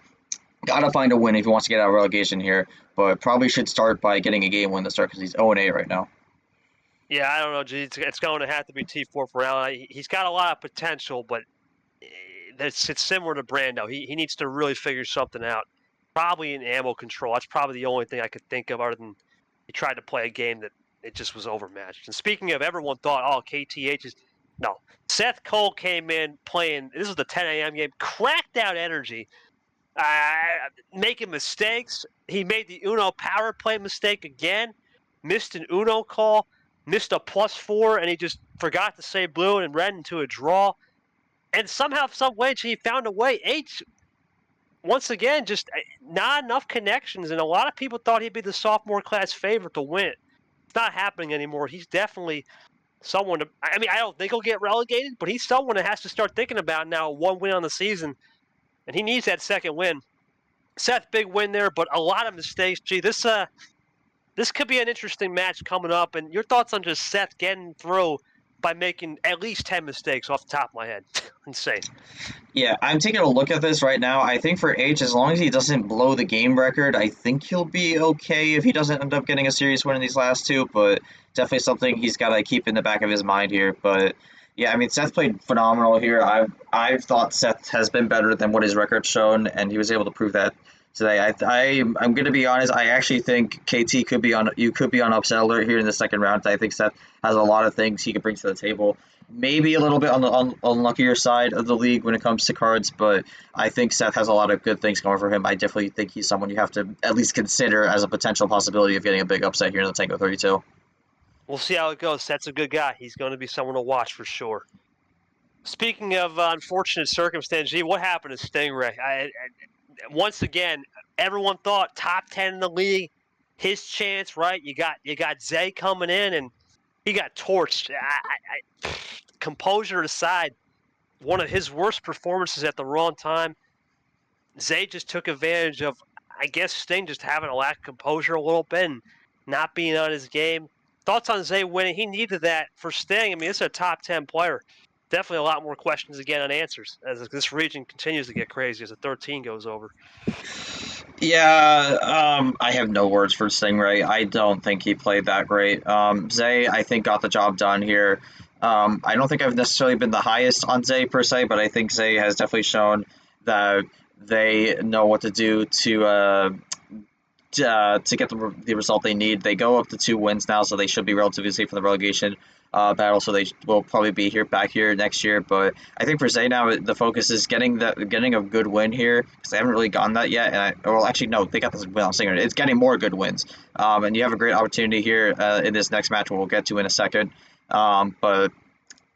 gotta find a win if he wants to get out of relegation here. But probably should start by getting a game win to start because he's 0-8 right now. Yeah, I don't know. It's going to have to be T4 for Allen. He's got a lot of potential, but it's similar to Brando. He needs to really figure something out. Probably in ammo control. That's probably the only thing I could think of other than he tried to play a game that it just was overmatched. And speaking of, everyone thought, oh, KTH is no. Seth Cole came in playing. This was the 10 a.m. game. Cracked out energy, making mistakes. He made the Uno power play mistake again. Missed an Uno call. Missed a +4, and he just forgot to say blue and red into a draw. And somehow, some way, he found a way. H, once again, just not enough connections, and a lot of people thought he'd be the sophomore class favorite to win it. It's not happening anymore. He's definitely someone to, I mean, I don't think he'll get relegated, but he's someone that has to start thinking about now one win on the season, and he needs that second win. Seth, big win there, but a lot of mistakes. Gee, this could be an interesting match coming up, and your thoughts on just Seth getting through by making at least 10 mistakes off the top of my head. Insane. Yeah, I'm taking a look at this right now. I think for H, as long as he doesn't blow the game record, I think he'll be okay if he doesn't end up getting a serious win in these last two, but definitely something he's got to keep in the back of his mind here. But yeah, I mean, Seth played phenomenal here. I've thought Seth has been better than what his record's shown, and he was able to prove that today. I'm going to be honest. I actually think KT could be on. You could be on upset alert here in the second round. I think Seth has a lot of things he could bring to the table. Maybe a little bit on the unluckier side of the league when it comes to cards, but I think Seth has a lot of good things going for him. I definitely think he's someone you have to at least consider as a potential possibility of getting a big upset here in the Tango 32. We'll see how it goes. Seth's a good guy. He's going to be someone to watch for sure. Speaking of unfortunate circumstances, gee, what happened to Stingray? Once again, everyone thought top 10 in the league, his chance, right? You got Zay coming in, and he got torched. Composure aside, one of his worst performances at the wrong time. Zay just took advantage of, I guess, Sting just having a lack of composure a little bit and not being on his game. Thoughts on Zay winning? He needed that for Sting. I mean, this is a top 10 player. Definitely a lot more questions again on answers as this region continues to get crazy as the 13 goes over. Yeah, I have no words for Stingray. I don't think he played that great. Zay, I think, got the job done here. I don't think I've necessarily been the highest on Zay per se, but I think Zay has definitely shown that they know what to do to get the result they need. They go up to 2 wins now, so they should be relatively safe from the relegation battle. So they will probably be back here next year. But I think for Zay now, the focus is getting a good win here because they haven't really gotten that yet. Well, actually, no, they got this win on Singer. It's getting more good wins, and you have a great opportunity here in this next match, we'll get to in a second. But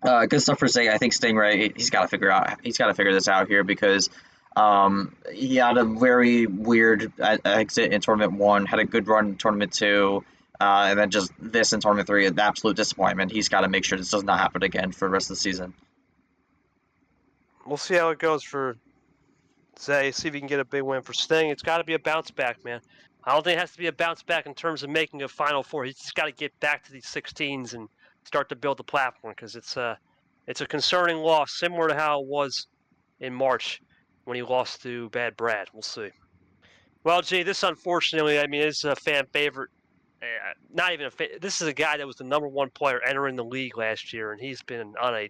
good stuff for Zay. I think Stingray, he's got to figure this out here because he had a very weird exit in tournament 1, had a good run in tournament 2, and then just this in tournament 3, an absolute disappointment. He's got to make sure this does not happen again for the rest of the season. We'll see how it goes for Zay, see if he can get a big win for Sting. It's got to be a bounce back, man. I don't think it has to be a bounce back in terms of making a Final Four. He's just got to get back to these 16s and start to build the platform because it's a concerning loss, similar to how it was in March when he lost to Bad Brad. We'll see. Well, gee, this unfortunately, I mean, is a fan favorite. Not even this is a guy that was the #1 player entering the league last year, and he's been on a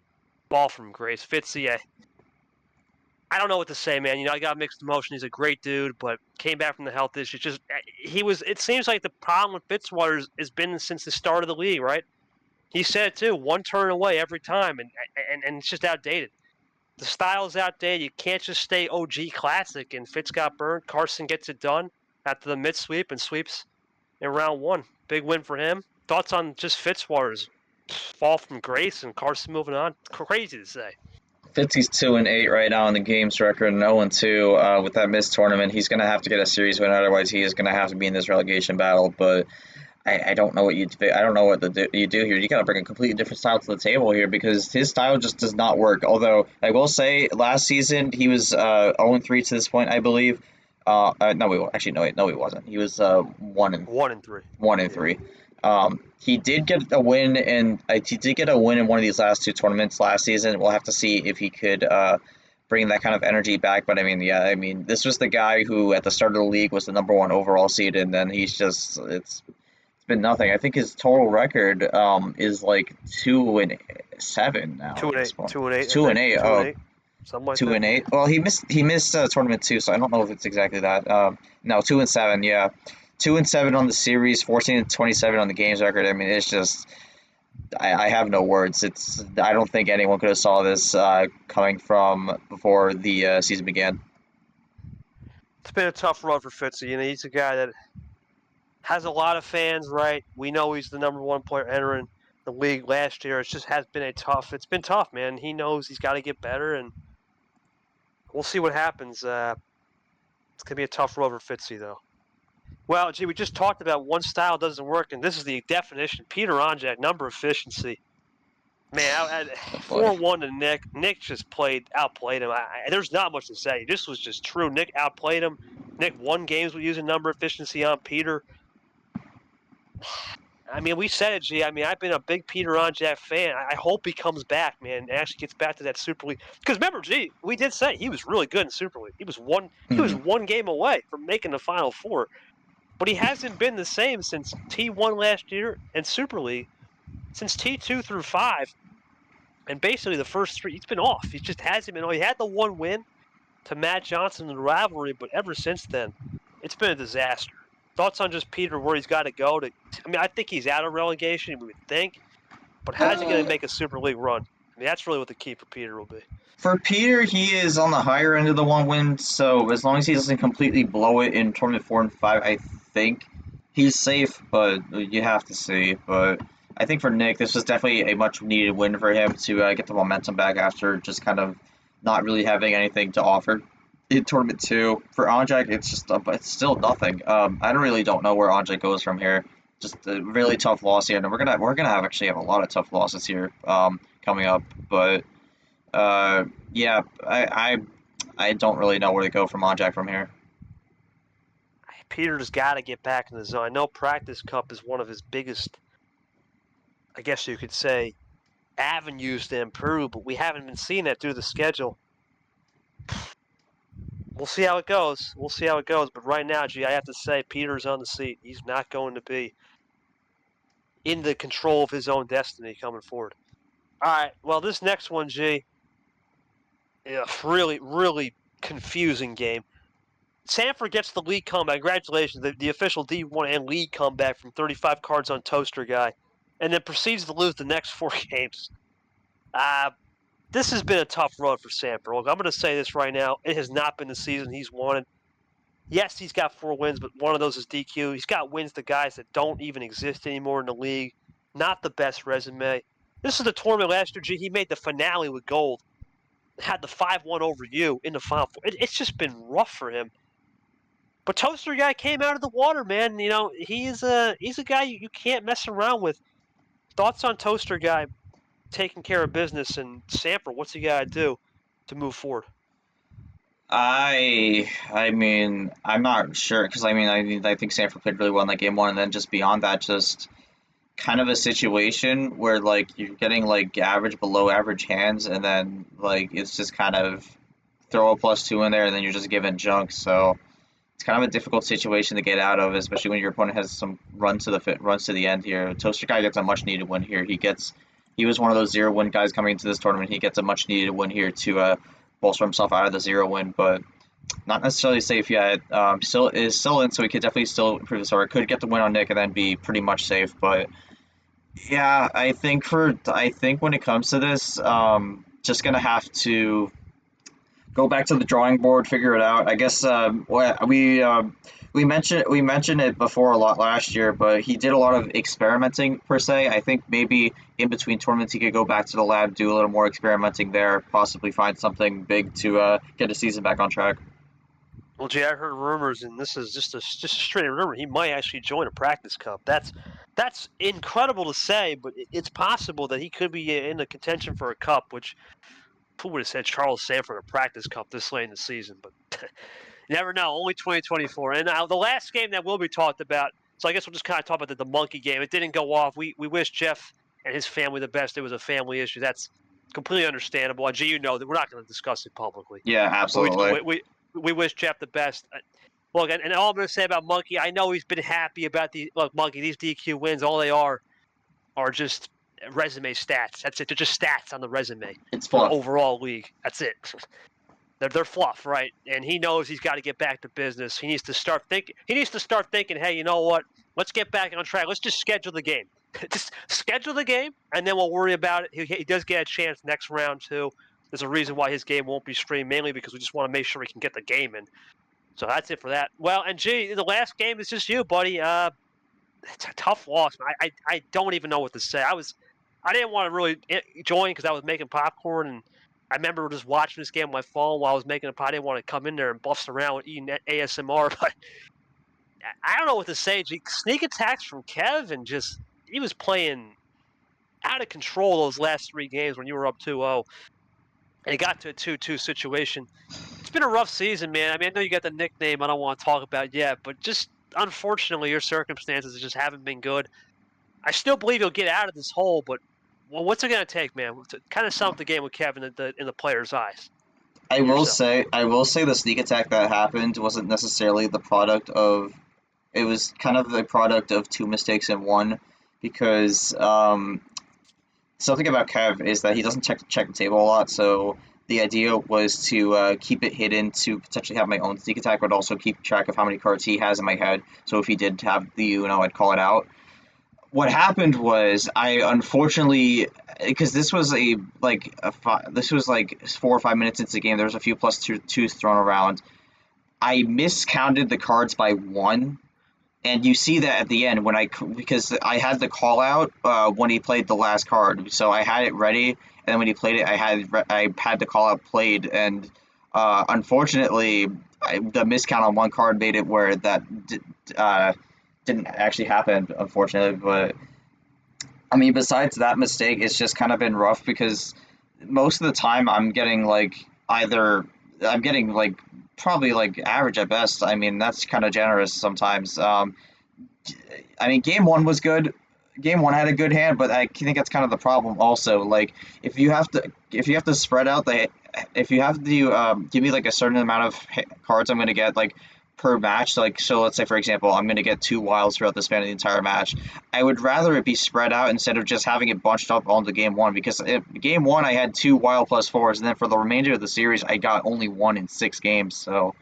ball from grace. Fitzy, I don't know what to say, man. You know, I got mixed emotion. He's a great dude, but came back from the health issues. Just it seems like the problem with Fitzwater has been since the start of the league, right? He said it too, one turn away every time, and it's just outdated. The style's outdated. You can't just stay OG classic, and Fitz got burned. Carson gets it done after the mid-sweep and sweeps in round 1. Big win for him. Thoughts on just Fitzwater's fall from grace and Carson moving on? Crazy to say. Fitzy's 2-8 right now in the games record, and 0-2 with that missed tournament. He's going to have to get a series win, otherwise he is going to have to be in this relegation battle. But I don't know what I don't know what you do here. You got to bring a completely different style to the table here because his style just does not work. Although I will say, last season he was 0-3 to this point, I believe. No, actually no, wait, no, he wasn't. He was 1-3. 1-3. He did get a win, and he did get a win in one of these last two tournaments last season. We'll have to see if he could bring that kind of energy back. But I mean, yeah, I mean, this was the guy who at the start of the league was the #1 overall seed, and then he's just it's been nothing. I think his total record is like 2-7 now Two at and this eight, point. 2-8, I Two and think. eight. Two and Oh, eight, something like two that. and eight. Well, he missed tournament 2, so I don't know if it's exactly that. No, 2-7. Yeah, 2-7 on the series, 14-27 on the games record. I mean, it's just I have no words. I don't think anyone could have saw this coming from before the season began. It's been a tough run for Fitzy. You know, he's a guy that has a lot of fans, right? We know he's the #1 player entering the league last year. It just has been it's been tough, man. He knows he's got to get better, and we'll see what happens. It's going to be a tough road for Fitzy, though. Well, we just talked about one style doesn't work, and this is the definition. Peter Onjak, number efficiency. Man, 4-1 to Nick. Nick just outplayed him. There's not much to say. This was just true. Nick outplayed him. Nick won games with using number efficiency on Peter. I mean, we said it, G. I mean, I've been a big Peter Onjak fan. I hope he comes back, man, and actually gets back to that Super League. Because remember, G, we did say he was really good in Super League. He was one game away from making the Final Four. But he hasn't been the same since T1 last year and Super League, since T2 through 5. And basically the first 3, he's been off. He just hasn't been on. He had the one win to Matt Johnson in the rivalry, but ever since then, it's been a disaster. Thoughts on just Peter, where he's got to go? I mean, I think he's out of relegation, we would think. But how's he going to make a Super League run? I mean, that's really what the key for Peter will be. For Peter, he is on the higher end of the 1 win, so as long as he doesn't completely blow it in tournament 4 and 5, I think he's safe, but you have to see. But I think for Nick, this was definitely a much needed win for him to get the momentum back after just kind of not really having anything to offer in tournament 2. For Onjak, it's still nothing. I really don't know where Onjak goes from here. Just a really tough loss here, and we're gonna have a lot of tough losses here coming up. But yeah, I don't really know where to go from Onjak from here. Peter's got to get back in the zone. I know Practice Cup is one of his biggest, I guess you could say, avenues to improve, but we haven't been seeing that through the schedule. We'll see how it goes. But right now, G, I have to say, Peter's on the seat. He's not going to be in the control of his own destiny coming forward. All right. Well, this next one, G, really, really confusing game. Sanford gets the league comeback. Congratulations, the official D1 and league comeback from 35 cards on Toaster Guy, and then proceeds to lose the next 4 games. This has been a tough run for Sanford. Look, I'm going to say this right now. It has not been the season he's wanted. Yes, he's got 4 wins, but one of those is DQ. He's got wins to guys that don't even exist anymore in the league. Not the best resume. This is the tournament last year, G. He made the finale with gold. Had the 5-1 over you in the Final Four. It's just been rough for him. But Toaster Guy came out of the water, man. You know, he's a guy you can't mess around with. Thoughts on Toaster Guy taking care of business, and Sanford, what's he got to do to move forward? I mean, I'm not sure because I think Sanford played really well in that game 1, and then just beyond that, just kind of a situation where like you're getting like average, below average hands, and then like it's just kind of throw a +2 in there, and then you're just given junk. So it's kind of a difficult situation to get out of, especially when your opponent has some runs to the end here. Toaster Guy gets a much needed win here. He was one of those 0-win guys coming into this tournament. He gets a much needed win here to bolster himself out of the 0-win, but not necessarily safe yet. Still in, so he could definitely still improve his score. Could get the win on Nick and then be pretty much safe. But yeah, I think when it comes to this, just gonna have to go back to the drawing board, figure it out. I guess we mentioned it before a lot last year, but he did a lot of experimenting per se. I think maybe in between tournaments he could go back to the lab, do a little more experimenting there, possibly find something big to get his season back on track. Well, Jay, I heard rumors, and this is just a straight rumor. He might actually join a practice cup. That's incredible to say, but it's possible that he could be in the contention for a cup. Which who would have said Charles Sanford a practice cup this late in the season? But you never know. Only 2024. And now the last game that will be talked about. So I guess we'll just kind of talk about the monkey game. It didn't go off. We wish Jeff and his family the best. It was a family issue. That's completely understandable. Gee, you know that we're not going to discuss it publicly. Yeah, But absolutely. we wish Jeff the best. Look, and all I'm going to say about Monkey, I know he's been happy about Monkey. These DQ wins, all they are just resume stats. That's it. They're just stats on the resume It's for the fluff. overall league. That's it. They're fluff, right? And he knows he's got to get back to business. He needs to start thinking. Hey, you know what? Let's get back on track. Let's just schedule the game. Just schedule the game, and then we'll worry about it. He does get a chance next round too. There's a reason why his game won't be streamed, mainly because we just want to make sure we can get the game in. So that's it for that. Well, and G, the last game is just you, buddy. It's a tough loss. I don't even know what to say. I didn't want to really join because I was making popcorn, and I remember just watching this game on my phone while I was making a pot. I didn't want to come in there and bust around with eating ASMR, but I don't know what to say. G, sneak attacks from Kev, and just he was playing out of control those last three games when you were up 2-0, and it got to a 2-2 situation. It's been a rough season, man. I mean, I know you got the nickname I don't want to talk about yet, but just unfortunately, your circumstances just haven't been good. I still believe you'll get out of this hole, but what's it going to take, man, to kind of sum up the game with Kevin in the players' eyes? I And will yourself. say, I will say the sneak attack that happened wasn't necessarily the product of. It was kind of the product of two mistakes in one, because something about Kev is that he doesn't check the table a lot. So the idea was to keep it hidden to potentially have my own sneak attack, but also keep track of how many cards he has in my head. So if he did have the Uno, I'd call it out. What happened was I unfortunately, because this was this was like 4 or 5 minutes into the game. There was a few plus twos thrown around. I miscounted the cards by one, and you see that at the end because I had the call out when he played the last card, so I had it ready, and then when he played it, I had the call out played, and unfortunately, the miscount on one card made it where that didn't actually happen, unfortunately. But I mean, besides that mistake, it's just kind of been rough because most of the time I'm getting like probably like average at best. I mean, that's kind of generous sometimes. I mean, game one was good. Game one had a good hand, but I think that's kind of the problem also. Like, if you have to spread out if you have to give me like a certain amount of cards I'm going to get like per match, like, so let's say for example I'm going to get two wilds throughout the span of the entire match. I would rather it be spread out instead of just having it bunched up onto game one, because game one I had two wild plus fours, and then for the remainder of the series I got only one in 6 games. So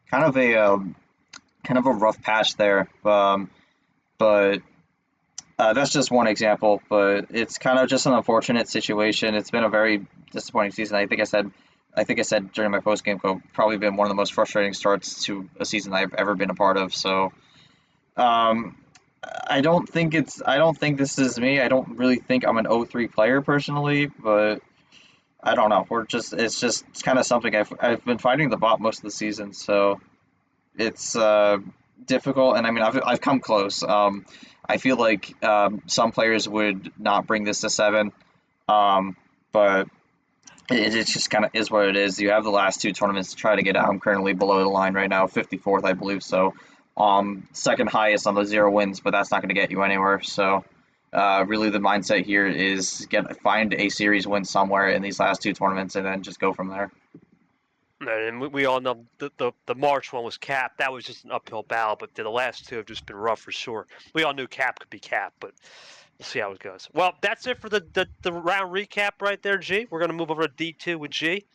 kind of a rough patch there. But that's just one example, but it's kind of just an unfortunate situation. It's been a very disappointing season. I think I said during my post game quote, probably been one of the most frustrating starts to a season I've ever been a part of. So, um, I don't think this is me. I don't really think I'm an 0-3 player personally, but I don't know. It's kind of something I've been fighting the bot most of the season, so it's difficult. And I mean, I've come close. I feel like some players would not bring this to 7, but it just kind of is what it is. You have the last two tournaments to try to get out. I'm currently below the line right now, 54th, I believe. So, second highest on the 0 wins, but that's not going to get you anywhere. So, really, the mindset here is find a series win somewhere in these last two tournaments, and then just go from there. And we all know the March one was Cap. That was just an uphill battle, but the last two have just been rough for sure. We all knew Cap could be Cap, but we'll see how it goes. Well, that's it for the round recap right there, G. We're going to move over to D2 with G.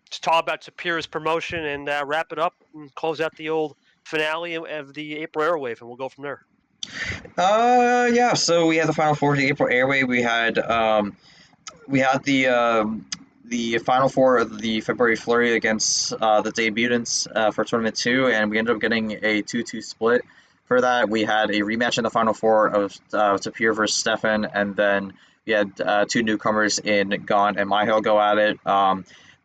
Just talk about Superior's promotion and wrap it up and close out the old finale of the April Airwave, and we'll go from there. Yeah. So we had the Final Four of the April Airway. We had the Final Four of the February Flurry against the Debutants for Tournament 2, and we ended up getting a 2-2 split. For that, we had a rematch in the Final Four of Tapir versus Stefan, and then we had two newcomers in Gaunt and Myhill go at it.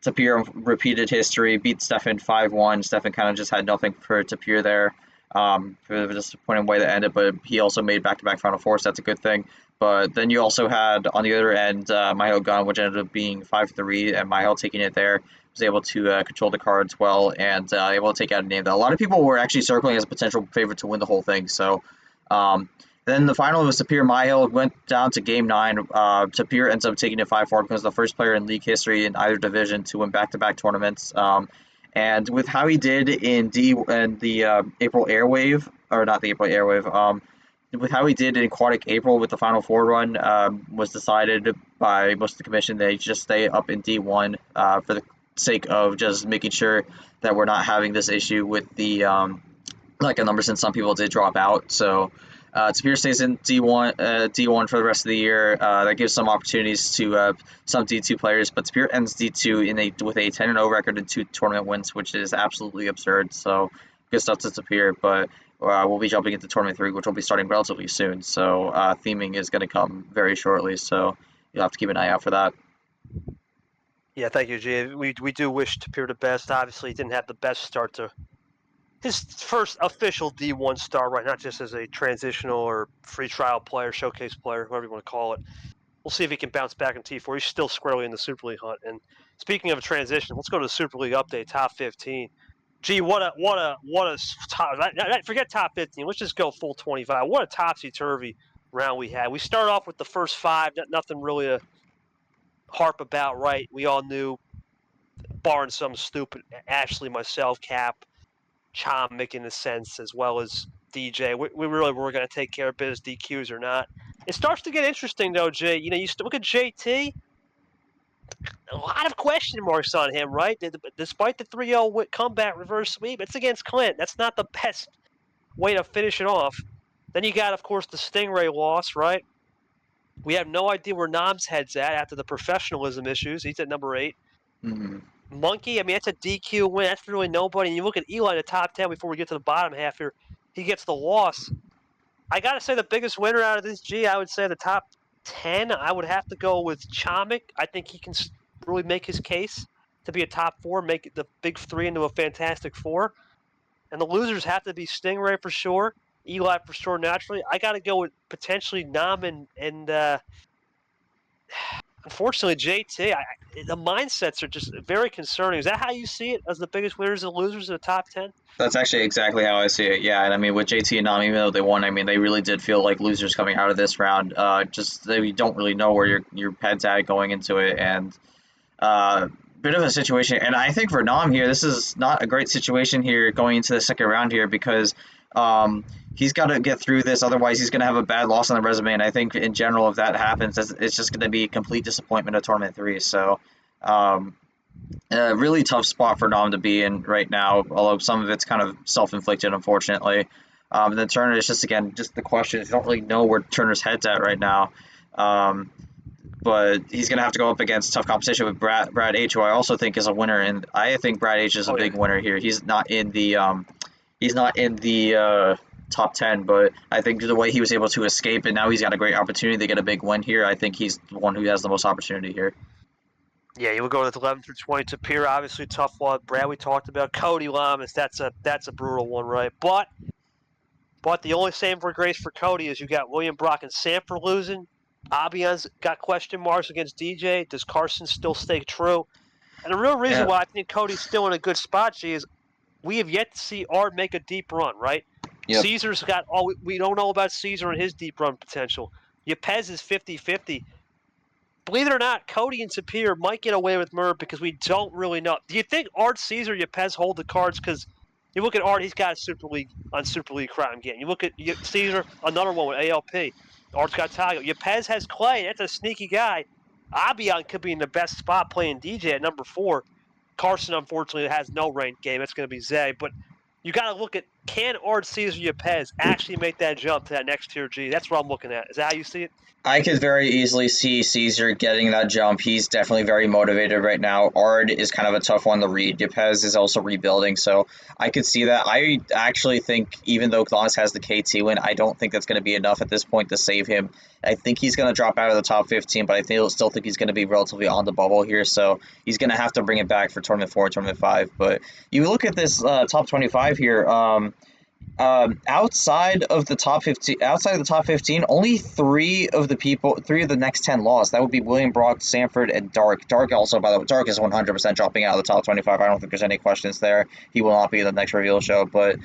Tapir repeated history, beat Stefan 5-1. Stefan kind of just had nothing for Tapir there. For the disappointing way that ended, but he also made back-to-back Final Fours. So that's a good thing. But then you also had on the other end Mihail Gun, which ended up being 5-3, and Mihail taking it there was able to control the cards well and able to take out a name that a lot of people were actually circling as a potential favorite to win the whole thing. So then the final was Tapir Mihail, went down to game 9. Tapir ends up taking it 5-4 because the first player in league history in either division to win back-to-back tournaments. And with how he did in the April Airwave, or not the April Airwave, with how he did in Aquatic April with the Final Four run, was decided by most of the commission that he just stay up in D1 for the sake of just making sure that we're not having this issue with the like a number, since some people did drop out. So Tapir stays in D1 for the rest of the year. That gives some opportunities to some D2 players, but Tapir ends D2 with a 10-0 record and 2 tournament wins, which is absolutely absurd. So good stuff to Tapir, but we'll be jumping into tournament 3, which will be starting relatively soon. So theming is going to come very shortly, so you'll have to keep an eye out for that. Yeah, thank you, G. We do wish Tapir the best. Obviously, he didn't have the best start to his first official D1 start, right? Not just as a transitional or free trial player, showcase player, whatever you want to call it. We'll see if he can bounce back in T4. He's still squarely in the Super League hunt. And speaking of a transition, let's go to the Super League update, top 15. Gee, what a top, forget top 15. Let's just go full 25. What a topsy-turvy round we had. We start off with the first 5, nothing really to harp about, right? We all knew, barring some stupid Ashley, myself, Cap, Chomik in a sense, as well as DJ. We really were going to take care of business, DQs or not. It starts to get interesting, though, Jay. You know, you look at JT, a lot of question marks on him, right? Despite the 3-0 comeback reverse sweep, it's against Clint. That's not the best way to finish it off. Then you got, of course, the Stingray loss, right? We have no idea where Nam's head's at after the professionalism issues. He's at number 8. Mm-hmm. Monkey, I mean, that's a DQ win. That's really nobody. And you look at Eli in the top 10 before we get to the bottom half here. He gets the loss. I got to say the biggest winner out of this, I would say the top 10, I would have to go with Chomik. I think he can really make his case to be a top 4, make the big 3 into a fantastic 4. And the losers have to be Stingray for sure, Eli for sure naturally. I got to go with potentially Nam and unfortunately, JT, the mindsets are just very concerning. Is that how you see it, as the biggest winners and losers in the top 10? That's actually exactly how I see it. Yeah, and I mean with JT and Nam, even though they won, I mean they really did feel like losers coming out of this round. Just they don't really know where your head's at going into it, and bit of a situation. And I think for Nam here, this is not a great situation here going into the second round here because he's got to get through this. Otherwise, he's going to have a bad loss on the resume. And I think in general, if that happens, it's just going to be a complete disappointment of tournament 3. So a really tough spot for Nam to be in right now, although some of it's kind of self-inflicted, unfortunately. And then Turner is just, again, just the question. You don't really know where Turner's head's at right now. But he's going to have to go up against tough competition with Brad H, who I also think is a winner. And I think Brad H is a big winner here. He's not in the top 10, but I think the way he was able to escape, and now he's got a great opportunity to get a big win here. I think he's the one who has the most opportunity here. Yeah, you will go with 11 through 20. Tapir, obviously tough one. Brad, we talked about. Cody Lamas, that's a brutal one, right? But the only saving for grace for Cody is you got William Brock and Sanford losing. Abion's got question marks against DJ. Does Carson still stay true? And the real reason why I think Cody's still in a good spot, G, is we have yet to see Art make a deep run, right? Yep. Caesar's got all we don't know about Caesar and his deep run potential. Yepez is 50-50. Believe it or not, Cody and Tapir might get away with Merv because we don't really know. Do you think Art, Caesar, Yepez hold the cards? Because you look at Art, he's got a Super League crime game. You look at Caesar, another one with ALP. Art's got Tango. Yepez has Clay. That's a sneaky guy. Abion could be in the best spot playing DJ at number 4. Carson, unfortunately, has no ranked game. It's going to be Zay. But you got to look at Can Art Cesar Yepes actually make that jump to that next tier, G? That's what I'm looking at. Is that how you see it? I could very easily see Caesar getting that jump. He's definitely very motivated right now. Ard is kind of a tough one to read. Yepes is also rebuilding, so I could see that. I actually think, even though Glass has the KT win, I don't think that's going to be enough at this point to save him. I think he's going to drop out of the top 15, but still think he's going to be relatively on the bubble here, so he's going to have to bring it back for Tournament 4, Tournament 5. But you look at this top 25 here, outside of the top 15, only three of the next 10 lost. That would be William Brock, Sanford, and Dark. Dark also, by the way, Dark is 100% dropping out of the top 25. I don't think there's any questions there. He will not be in the next reveal show. But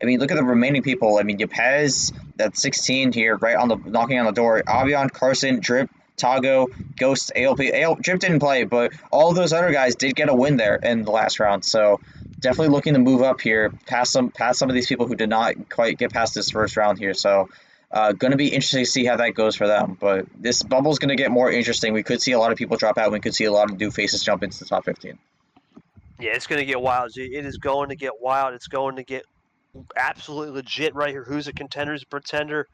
I mean, look at the remaining people. I mean, Yepes, that's 16 here, right on the knocking on the door. Avion, Carson, Drip, Tago, Ghost, ALP. Drip didn't play, but all those other guys did get a win there in the last round. So definitely looking to move up here, past some of these people who did not quite get past this first round here. So going to be interesting to see how that goes for them. But this bubble's going to get more interesting. We could see a lot of people drop out. We could see a lot of new faces jump into the top 15. Yeah, it's going to get wild, G. It is going to get wild. It's going to get absolutely legit right here. Who's a contender? Who's a pretender?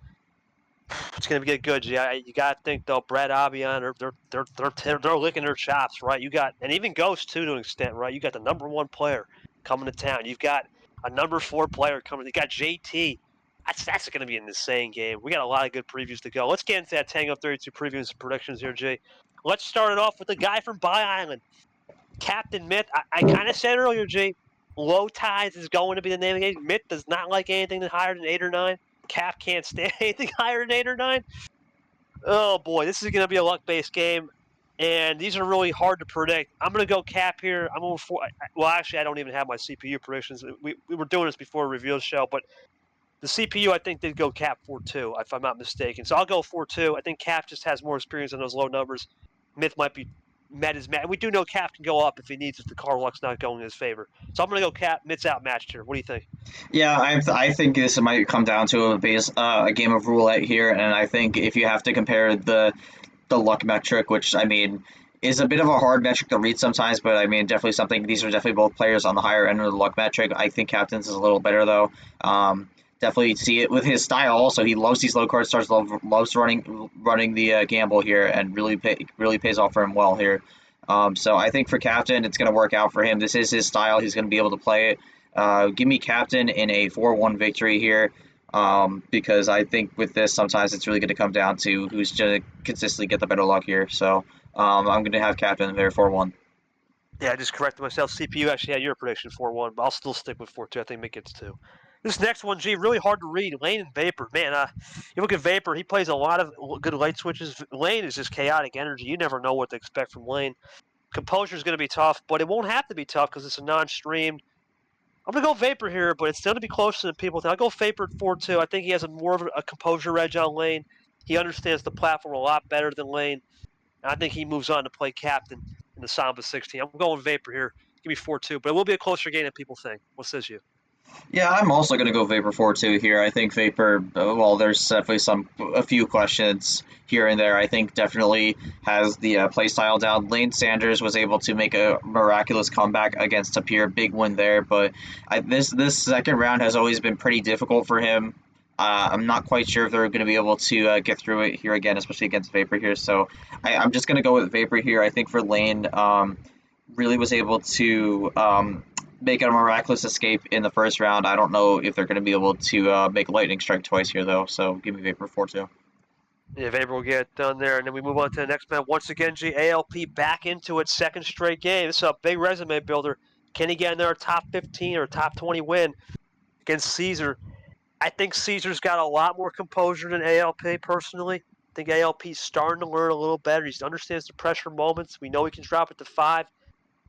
It's going to get good, G. You got to think, though, Brad Avion, they're licking their chops, right? You got, and even Ghost, too, to an extent, right? You got the number 1 player coming to town. You've got a number 4 player coming. You got JT. That's going to be an insane game. We got a lot of good previews to go. Let's get into that Tango 32 previews and predictions here, G. Let's start it off with the guy from Bi Island, Captain Myth. I kind of said earlier, G, Low Tides is going to be the name of the game. Myth does not like anything higher than 8 or 9. Cap can't stand anything higher than 8 or 9. Oh, boy, this is going to be a luck-based game, and these are really hard to predict. I'm going to go Cap here. I'm going for – well, actually, I don't even have my CPU predictions. We were doing this before a reveal show, but the CPU, I think, did go Cap 4-2, if I'm not mistaken. So I'll go 4-2. I think Cap just has more experience on those low numbers. Myth might be met as mad. We do know Cap can go up if he needs if the car luck's not going in his favor. So I'm going to go Cap. Myth's outmatched here. What do you think? Yeah, I think this might come down to a game of roulette here, and I think if you have to compare the luck metric, which I mean is a bit of a hard metric to read sometimes, but I mean definitely something. These are definitely both players on the higher end of the luck metric. I think Captain's is a little better though. Definitely see it with his style. Also, he loves these low card starts. Loves running the gamble here, and really pays off for him well here. So I think for Captain, it's going to work out for him. This is his style. He's going to be able to play it. Give me Captain in a 4-1 victory here, because I think with this, sometimes it's really going to come down to who's going to consistently get the better luck here. So I'm going to have Captain there 4-1. Yeah, I just corrected myself. CPU actually had your prediction 4-1, but I'll still stick with 4-2. I think Mick gets 2. This next one, G, really hard to read. Lane and Vapor. Man, you look at Vapor, he plays a lot of good light switches. Lane is just chaotic energy. You never know what to expect from Lane. Composure is going to be tough, but it won't have to be tough because it's a non-streamed. I'm going to go Vapor here, but it's going to be closer than people think. I'll go Vapor at 4-2. I think he has more of a composure edge on Lane. He understands the platform a lot better than Lane. And I think he moves on to play Captain in the Samba 16. I'm going Vapor here. Give me 4-2, but it will be a closer game than people think. What says you? Yeah, I'm also going to go Vapor 4-2 here. I think Vapor, well, there's definitely a few questions here and there. I think definitely has the playstyle down. Lane Sanders was able to make a miraculous comeback against Tapir. Big win there, but this second round has always been pretty difficult for him. I'm not quite sure if they're going to be able to get through it here again, especially against Vapor here. So I'm just going to go with Vapor here. I think for Lane, really was able to make a miraculous escape in the first round. I don't know if they're going to be able to make lightning strike twice here, though. So give me Vapor 4-2. Yeah, Vapor will get done there, and then we move on to the next man. Once again, G, ALP back into its second straight game. This is a big resume builder. Can he get another top 15 or top 20 win against Caesar? I think Caesar's got a lot more composure than ALP, personally. I think ALP's starting to learn a little better. He understands the pressure moments. We know he can drop it to 5.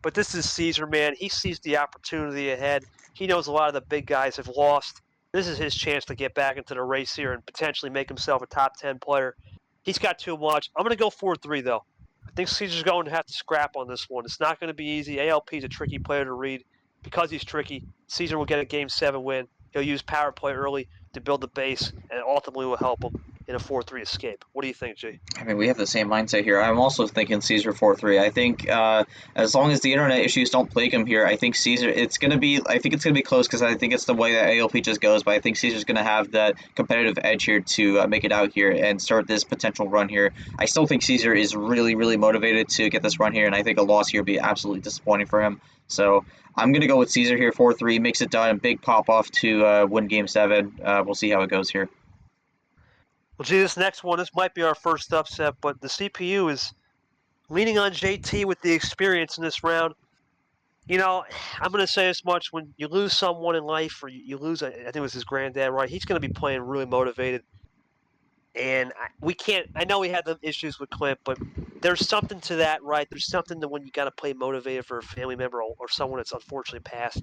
But this is Caesar, man. He sees the opportunity ahead. He knows a lot of the big guys have lost. This is his chance to get back into the race here and potentially make himself a top 10 player. He's got too much. I'm going to go 4-3, though. I think Caesar's going to have to scrap on this one. It's not going to be easy. ALP is a tricky player to read. Because he's tricky, Caesar will get a Game 7 win. He'll use power play early to build the base, and ultimately will help him. in a 4-3 escape. What do you think, G? I mean, we have the same mindset here. I'm also thinking Caesar 4-3. I think as long as the internet issues don't plague him here, I think Caesar. I think it's gonna be close because I think it's the way that ALP just goes. But I think Caesar's gonna have that competitive edge here to make it out here and start this potential run here. I still think Caesar is really, really motivated to get this run here, and I think a loss here would be absolutely disappointing for him. So I'm gonna go with Caesar here 4-3, makes it done, big pop off to win Game 7. We'll see how it goes here. Well, gee, this next one, this might be our first upset, but the CPU is leaning on JT with the experience in this round. You know, I'm going to say this much. When you lose someone in life, or you lose, I think it was his granddad, right? He's going to be playing really motivated. And we can't, I know we had the issues with Clint, but there's something to that, right? There's something to when you got to play motivated for a family member or someone that's unfortunately passed.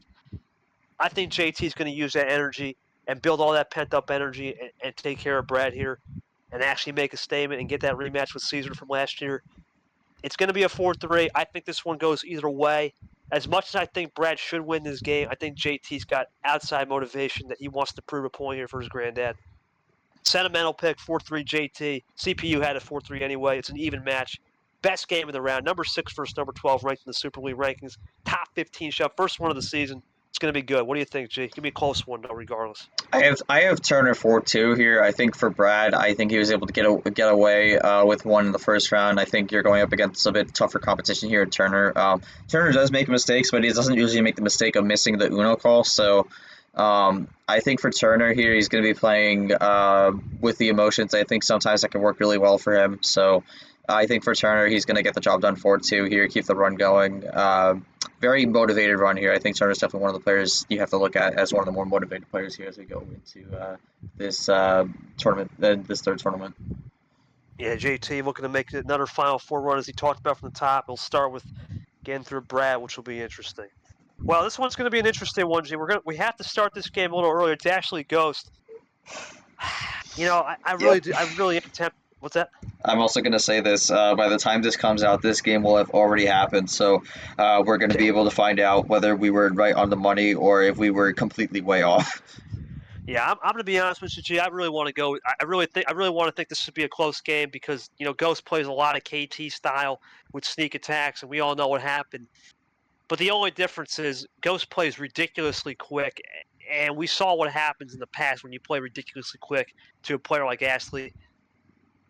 I think JT's going to use that energy and build all that pent up energy and take care of Brad here and actually make a statement and get that rematch with Caesar from last year. It's going to be a 4-3. I think this one goes either way. As much as I think Brad should win this game, I think JT's got outside motivation that he wants to prove a point here for his granddad. Sentimental pick, 4-3 JT. CPU had a 4-3 anyway. It's an even match. Best game of the round. Number 6 versus number 12 ranked in the Super League rankings. Top 15 shot. First one of the season. It's going to be good. What do you think, G? Give me a close one, though, regardless. I have Turner 4-2 here. I think for Brad, I think he was able to get away with one in the first round. I think you're going up against a bit tougher competition here at Turner. Turner does make mistakes, but he doesn't usually make the mistake of missing the Uno call. So I think for Turner here, he's going to be playing with the emotions. I think sometimes that can work really well for him. So I think for Turner, he's going to get the job done 4-2 here, keep the run going. Very motivated run here. I think Turner's definitely one of the players you have to look at as one of the more motivated players here as we go into this tournament, this third tournament. Yeah, JT looking to make another Final Four run as he talked about from the top. He'll start with getting through Brad, which will be interesting. Well, this one's going to be an interesting one, G. We have to start this game a little earlier. It's Ashley Ghost. You know, I really am tempted. What's that? I'm also going to say this. By the time this comes out, this game will have already happened. So we're going to be able to find out whether we were right on the money or if we were completely way off. Yeah, I'm going to be honest with you, G. I really want to go. I really want to think this should be a close game because Ghost plays a lot of KT style with sneak attacks, and we all know what happened. But the only difference is Ghost plays ridiculously quick, and we saw what happens in the past when you play ridiculously quick to a player like Ashley.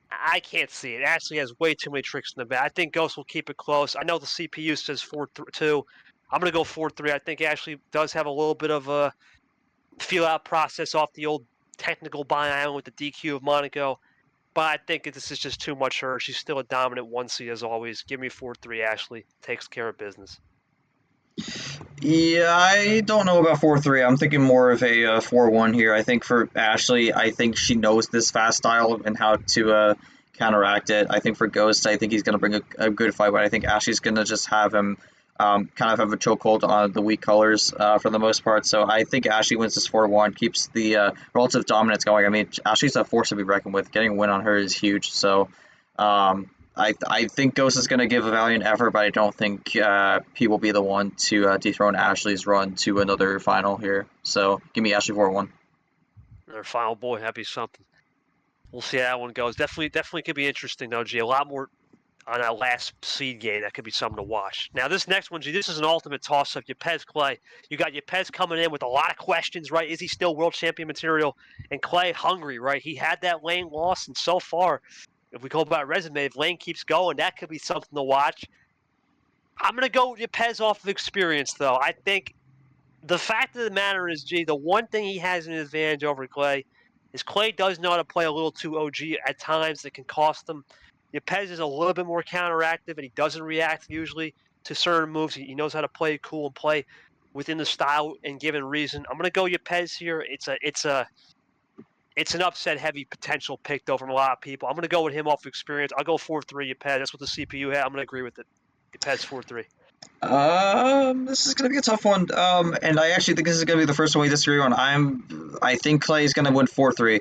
I can't see it. Ashley has way too many tricks in the bag. I think Ghost will keep it close. I know the CPU says 4-2. I'm going to go 4-3. I think Ashley does have a little bit of a feel-out process off the old technical buy island with the DQ of Monaco. But I think this is just too much for her. She's still a dominant 1 seed as always. Give me 4-3. Ashley takes care of business. Yeah, I don't know about 4-3. I'm thinking more of a 4-1 here. I think for Ashley, I think she knows this fast style and how to counteract it. I think for Ghost, I think he's going to bring a good fight, but I think Ashley's going to just have him kind of have a chokehold on the weak colors for the most part. So I think Ashley wins this 4-1, keeps the relative dominance going. I mean, Ashley's a force to be reckoned with. Getting a win on her is huge. So I think Ghost is going to give a valiant effort, but I don't think he will be the one to dethrone Ashley's run to another final here. So give me Ashley 4-1. Another final, boy, happy something. We'll see how that one goes. Definitely could be interesting, though, G. A lot more on that last seed game. That could be something to watch. Now, this next one, G, this is an ultimate toss-up. Yepes Clay. You got Yepes coming in with a lot of questions, right? Is he still world champion material? And Clay hungry, right? He had that lane loss, and so far, if we go by resume, if Lane keeps going, that could be something to watch. I'm going to go with Yepes off of experience, though. I think the fact of the matter is, G, the one thing he has an advantage over Clay is Clay does know how to play a little too OG at times that can cost him. Yepes is a little bit more counteractive, and he doesn't react usually to certain moves. He knows how to play cool and play within the style and given reason. I'm going to go Yepes here. It's an upset-heavy potential pick, though, from a lot of people. I'm going to go with him off experience. I'll go 4-3 Yepes. That's what the CPU had. I'm going to agree with it. Yepes 4-3. This is gonna be a tough one. And I actually think this is gonna be the first one we disagree on. I think Clay is gonna win 4-3.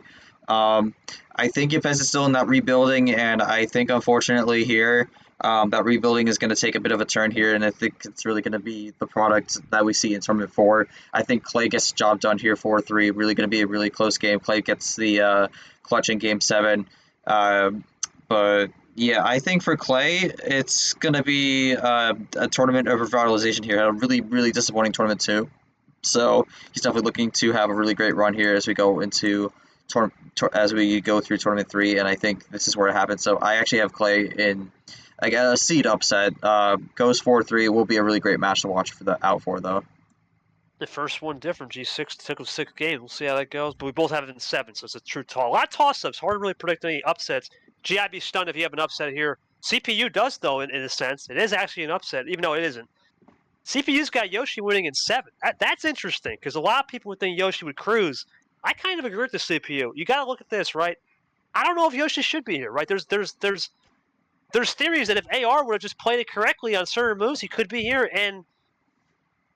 I think Yepes is still in that rebuilding, and I think unfortunately here, That rebuilding is going to take a bit of a turn here, and I think it's really going to be the product that we see in Tournament 4. I think Clay gets the job done here 4-3. Really going to be a really close game. Clay gets the clutch in Game 7. But yeah, I think for Clay, it's going to be a tournament of revitalization here. Had a really, really disappointing Tournament 2. So he's definitely looking to have a really great run here as we go into as we go through Tournament 3, and I think this is where it happens. So I actually have Clay in a seed upset. Goes 4-3. It will be a really great match to watch for the out for though. The first one different. G6 took them 6 games. We'll see how that goes. But we both have it in 7, so it's a true toss. A lot of toss-ups. Hard to really predict any upsets. G, I'd be stunned if you have an upset here. CPU does, though, in a sense. It is actually an upset, even though it isn't. CPU's got Yoshi winning in 7. That's interesting, because a lot of people would think Yoshi would cruise. I kind of agree with the CPU. You got to look at this, right? I don't know if Yoshi should be here, right? There's theories that if AR would have just played it correctly on certain moves, he could be here, and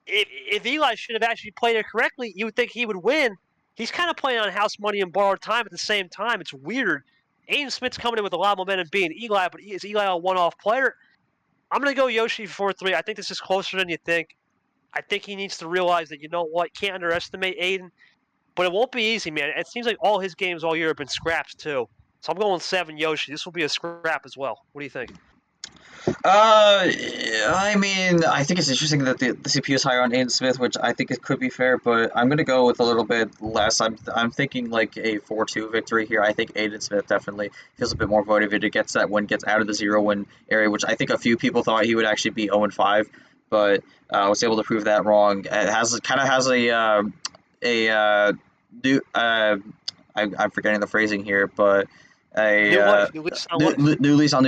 if Eli should have actually played it correctly, you would think he would win. He's kind of playing on house money and borrowed time at the same time. It's weird. Aiden Smith's coming in with a lot of momentum being Eli, but is Eli a one-off player? I'm going to go Yoshi 4-3. I think this is closer than you think. I think he needs to realize that, you know what, can't underestimate Aiden, but it won't be easy, man. It seems like all his games all year have been scraps, too. So I'm going 7 Yoshi. This will be a scrap as well. What do you think? I mean, I think it's interesting that the CPU is higher on Aiden Smith, which I think it could be fair, but I'm gonna go with a little bit less. I'm thinking like a 4-2 victory here. I think Aiden Smith definitely feels a bit more motivated, gets that win, gets out of the 0-win area, which I think a few people thought he would actually be 0-5, but was able to prove that wrong. It has a new I'm forgetting the phrasing here, but a New lease on life. new lease on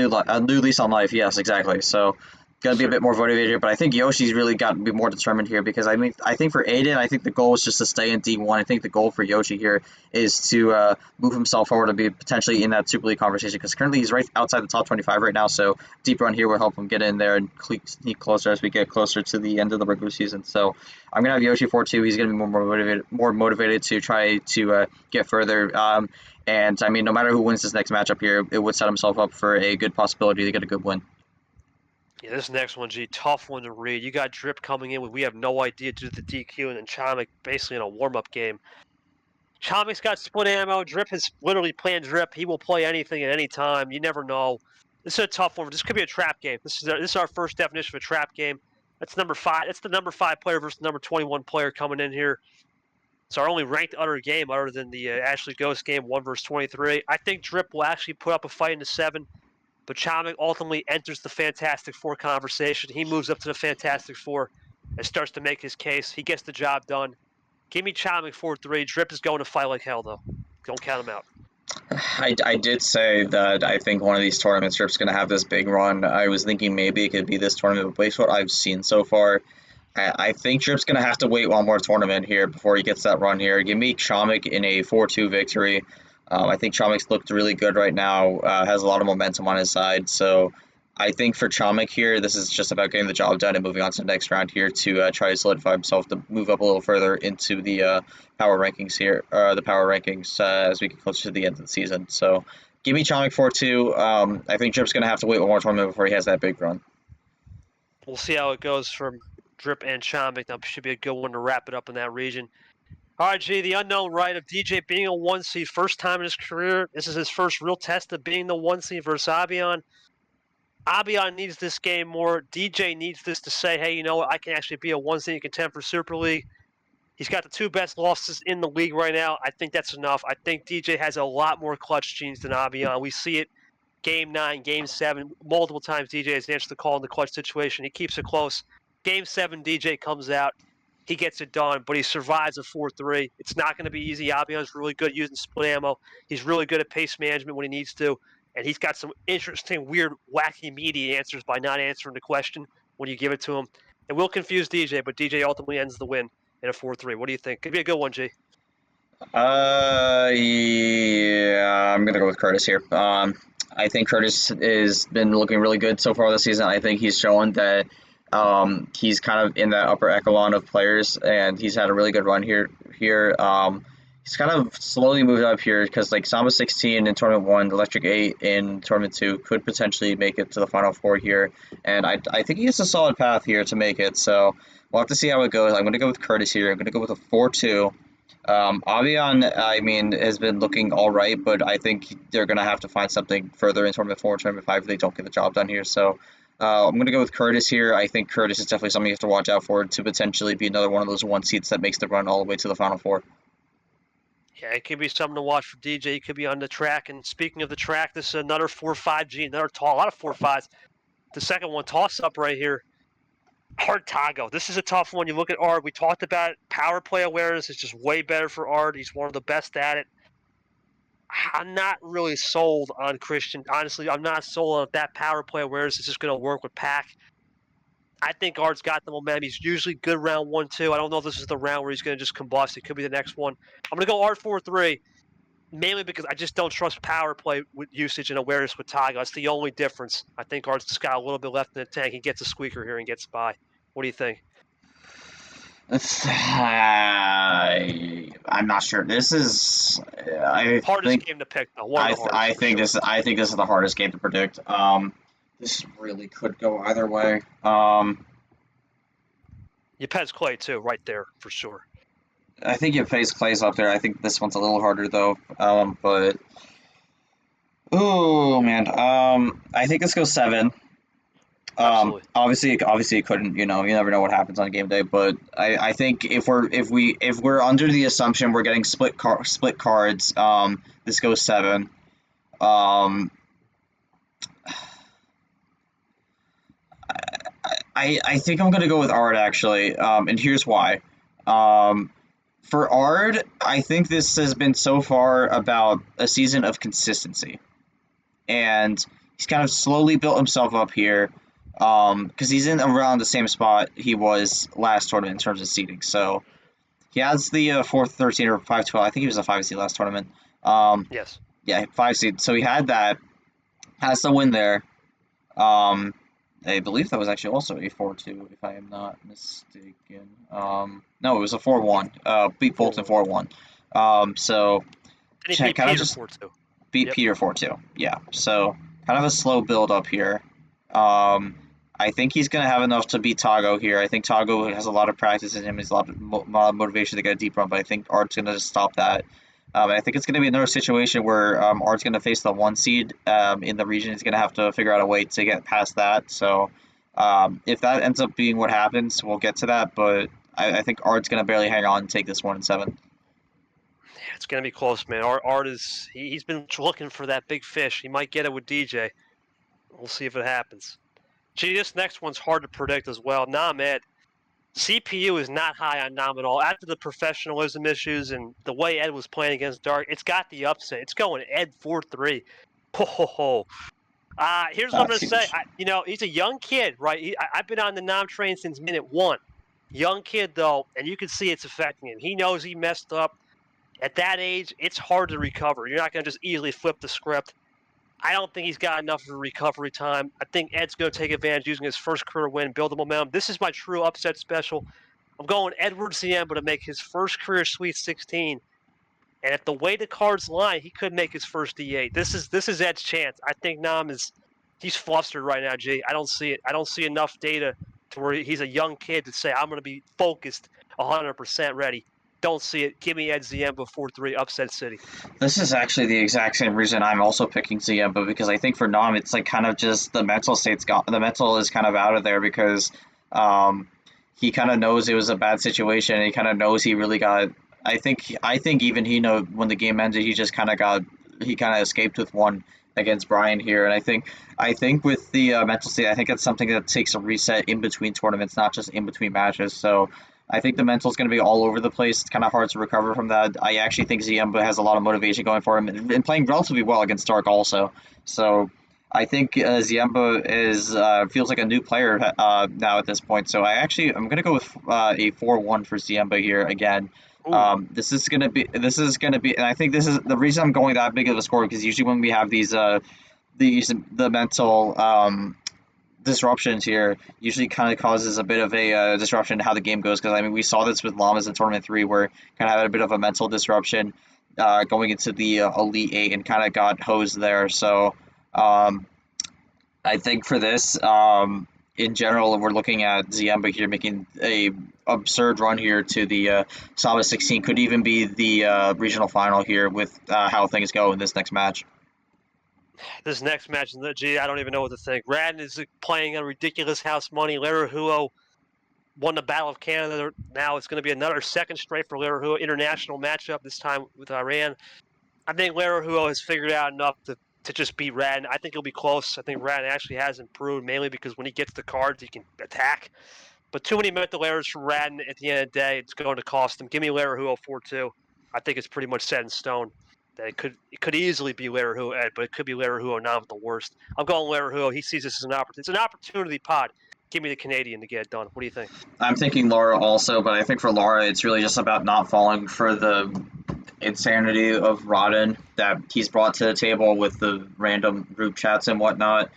new lease on life. Yes, exactly. So gonna be a bit more motivated, but I think Yoshi's really got to be more determined here because I think for Aiden, I think the goal is just to stay in D1. I think the goal for Yoshi here is to move himself forward to be potentially in that Super League conversation because currently he's right outside the top 25 right now. So deep run here will help him get in there and sneak closer as we get closer to the end of the regular season. So I'm gonna have Yoshi 4-2. He's gonna be more motivated to try to get further. And I mean, no matter who wins this next matchup here, it would set himself up for a good possibility to get a good win. Yeah, this next one, G, tough one to read. You got Drip coming in with we have no idea due to the DQ, and then Chomik basically in a warm-up game. Chomik's got split ammo. Drip has literally planned Drip. He will play anything at any time. You never know. This is a tough one. This could be a trap game. This is our first definition of a trap game. That's number 5. That's the number 5 player versus the number 21 player coming in here. It's our only ranked other game other than the Ashley Ghost game, 1 versus 23. I think Drip will actually put up a fight in the 7. But Chomik ultimately enters the Fantastic Four conversation. He moves up to the Fantastic Four and starts to make his case. He gets the job done. Give me Chomik 4-3. Drip is going to fight like hell, though. Don't count him out. I did say that I think one of these tournaments Drip's going to have this big run. I was thinking maybe it could be this tournament, but based on what I've seen so far, I think Drip's going to have to wait one more tournament here before he gets that run here. Give me Chomik in a 4-2 victory. I think Chomik's looked really good right now, has a lot of momentum on his side. So I think for Chomik here, this is just about getting the job done and moving on to the next round here to try to solidify himself to move up a little further into the power rankings here, as we get closer to the end of the season. So give me Chomik 4-2. I think Drip's going to have to wait one more tournament before he has that big run. We'll see how it goes from Drip and Chomik. That should be a good one to wrap it up in that region. All right, G, the unknown right of DJ being a 1 seed, first time in his career. This is his first real test of being the 1 seed versus Abion. Abion needs this game more. DJ needs this to say, hey, you know what, I can actually be a 1 seed and contend for Super League. He's got the 2 best losses in the league right now. I think that's enough. I think DJ has a lot more clutch genes than Abion. We see it Game 9, Game 7. Multiple times DJ has answered the call in the clutch situation. He keeps it close. Game 7, DJ comes out. He gets it done, but he survives a 4-3. It's not going to be easy. Abion's really good using split ammo. He's really good at pace management when he needs to. And he's got some interesting, weird, wacky, meaty answers by not answering the question when you give it to him. It will confuse DJ, but DJ ultimately ends the win in a 4-3. What do you think? Could be a good one, G. Yeah, I'm going to go with Curtis here. I think Curtis has been looking really good so far this season. I think he's shown that he's kind of in that upper echelon of players, and he's had a really good run here. He's kind of slowly moved up here because like Samba 16 in tournament 1, Electric 8 in tournament 2 could potentially make it to the final 4 here, and I think he has a solid path here to make it. So we'll have to see how it goes. I'm going to go with Curtis here. I'm going to go with a 4-2. Avian, I mean, has been looking all right, but I think they're going to have to find something further in tournament 4 and tournament 5 if they don't get the job done here. So I'm going to go with Curtis here. I think Curtis is definitely something you have to watch out for to potentially be another one of those one seats that makes the run all the way to the final 4. Yeah, it could be something to watch for DJ. He could be on the track. And speaking of the track, this is another 4-5G, another tall, a lot of 4-5s. The second one, toss up right here. Art Tango. This is a tough one. You look at Art. We talked about it. Power play awareness is just way better for Art. He's one of the best at it. I'm not really sold on Christian. Honestly, I'm not sold on if that power play awareness is just going to work with Pack. I think Art's got the momentum. He's usually good round 1-2. I don't know if this is the round where he's going to just combust. It could be the next one. I'm going to go Art 4-3, mainly because I just don't trust power play with usage and awareness with Tango. That's the only difference. I think Art's just got a little bit left in the tank. He gets a squeaker here and gets by. What do you think? I'm not sure. This is Hardest game to pick, though. One of the hardest. I think this is the hardest game to predict. This really could go either way. Depends Clay too, right there for sure. I think you face Clay's up there. I think this one's a little harder though. But oh man. I think this goes 7. Absolutely. Obviously it couldn't, you never know what happens on game day, but I think if we're under the assumption we're getting split cards, this goes 7. I think I'm gonna go with Ard actually, and here's why. For Ard, I think this has been so far about a season of consistency, and he's kind of slowly built himself up here. Because he's in around the same spot he was last tournament in terms of seeding. So he has the 4-13 or 5-12. I think he was a 5 seed last tournament. Yes. Yeah, 5 seed. So he had that. Has the win there. I believe that was actually also a 4-2, if I am not mistaken. No, it was a 4-1. Beat Bolton 4-1. So and he beat kind Peter of just 4-2. beat Peter 4-2. Yeah. So kind of a slow build up here. I think he's going to have enough to beat Tago here. I think Tago has a lot of practice in him. He's a lot of motivation to get a deep run, but I think Art's going to just stop that. I think it's going to be another situation where Art's going to face the 1 seed in the region. He's going to have to figure out a way to get past that. So if that ends up being what happens, we'll get to that. But I think Art's going to barely hang on and take this 1-7. Yeah, it's going to be close, man. Art is he's been looking for that big fish. He might get it with DJ. We'll see if it happens. Gee, this next one's hard to predict as well. Nam Ed. CPU is not high on Nam at all. After the professionalism issues and the way Ed was playing against Dark, it's got the upset. It's going Ed 4-3. Ho, ho, ho. Here's what I'm going to say. He's a young kid, right? I've been on the Nam train since minute 1. Young kid, though, and you can see it's affecting him. He knows he messed up. At that age, it's hard to recover. You're not going to just easily flip the script. I don't think he's got enough of a recovery time. I think Ed's going to take advantage using his first career win, build the momentum. This is my true upset special. I'm going Edward Ziemba to make his first career Sweet 16. And if the way the cards line, he could make his first D8. This is Ed's chance. I think Nam he's flustered right now, G. I don't see it. I don't see enough data to where he's a young kid to say, I'm going to be focused 100% ready. Don't see it. Give me Ed Ziemba 4-3 upset city. This is actually the exact same reason I'm also picking Ziemba, because I think for Nam it's like kind of just the mental is kind of out of there because he kind of knows it was a bad situation. He kind of knows he really got. I think even he know when the game ended he just kind of escaped with one against Brian here, and I think with the mental state, I think it's something that takes a reset in between tournaments, not just in between matches. So I think the mental is going to be all over the place. It's kind of hard to recover from that. I actually think Ziemba has a lot of motivation going for him and playing relatively well against Dark also. So I think Ziemba feels like a new player now at this point. So I'm going to go with a 4-1 for Ziemba here again. This is going to be, and I think this is the reason I'm going that big of a score, because usually when we have the mental disruptions here usually kind of causes a bit of a disruption to how the game goes. Because I mean, we saw this with Llamas in Tournament 3, where kind of had a bit of a mental disruption going into the Elite Eight and kind of got hosed there. So um, I think for this, in general, we're looking at Ziemba here making a absurd run here to the Saba 16. Could even be the regional final here with how things go in this next match. This next match, I don't even know what to think. Radden is playing on ridiculous house money. Larahuo won the Battle of Canada. Now it's going to be another second straight for Larahuo international matchup, this time with Iran. I think Larahuo has figured out enough to just beat Radden. I think it'll be close. I think Radden actually has improved, mainly because when he gets the cards, he can attack. But too many mental errors from Radden at the end of the day, it's going to cost him. Give me Larahuo 4-2. I think it's pretty much set in stone. That it could easily be Larahuo Ed, but it could be Larahuo not with the worst. I'm going Larahuo. He sees this as an opportunity. It's an opportunity pod. Give me the Canadian to get it done. What do you think? I'm thinking Laura also, but I think for Laura, it's really just about not falling for the insanity of Rodden that he's brought to the table with the random group chats and whatnot.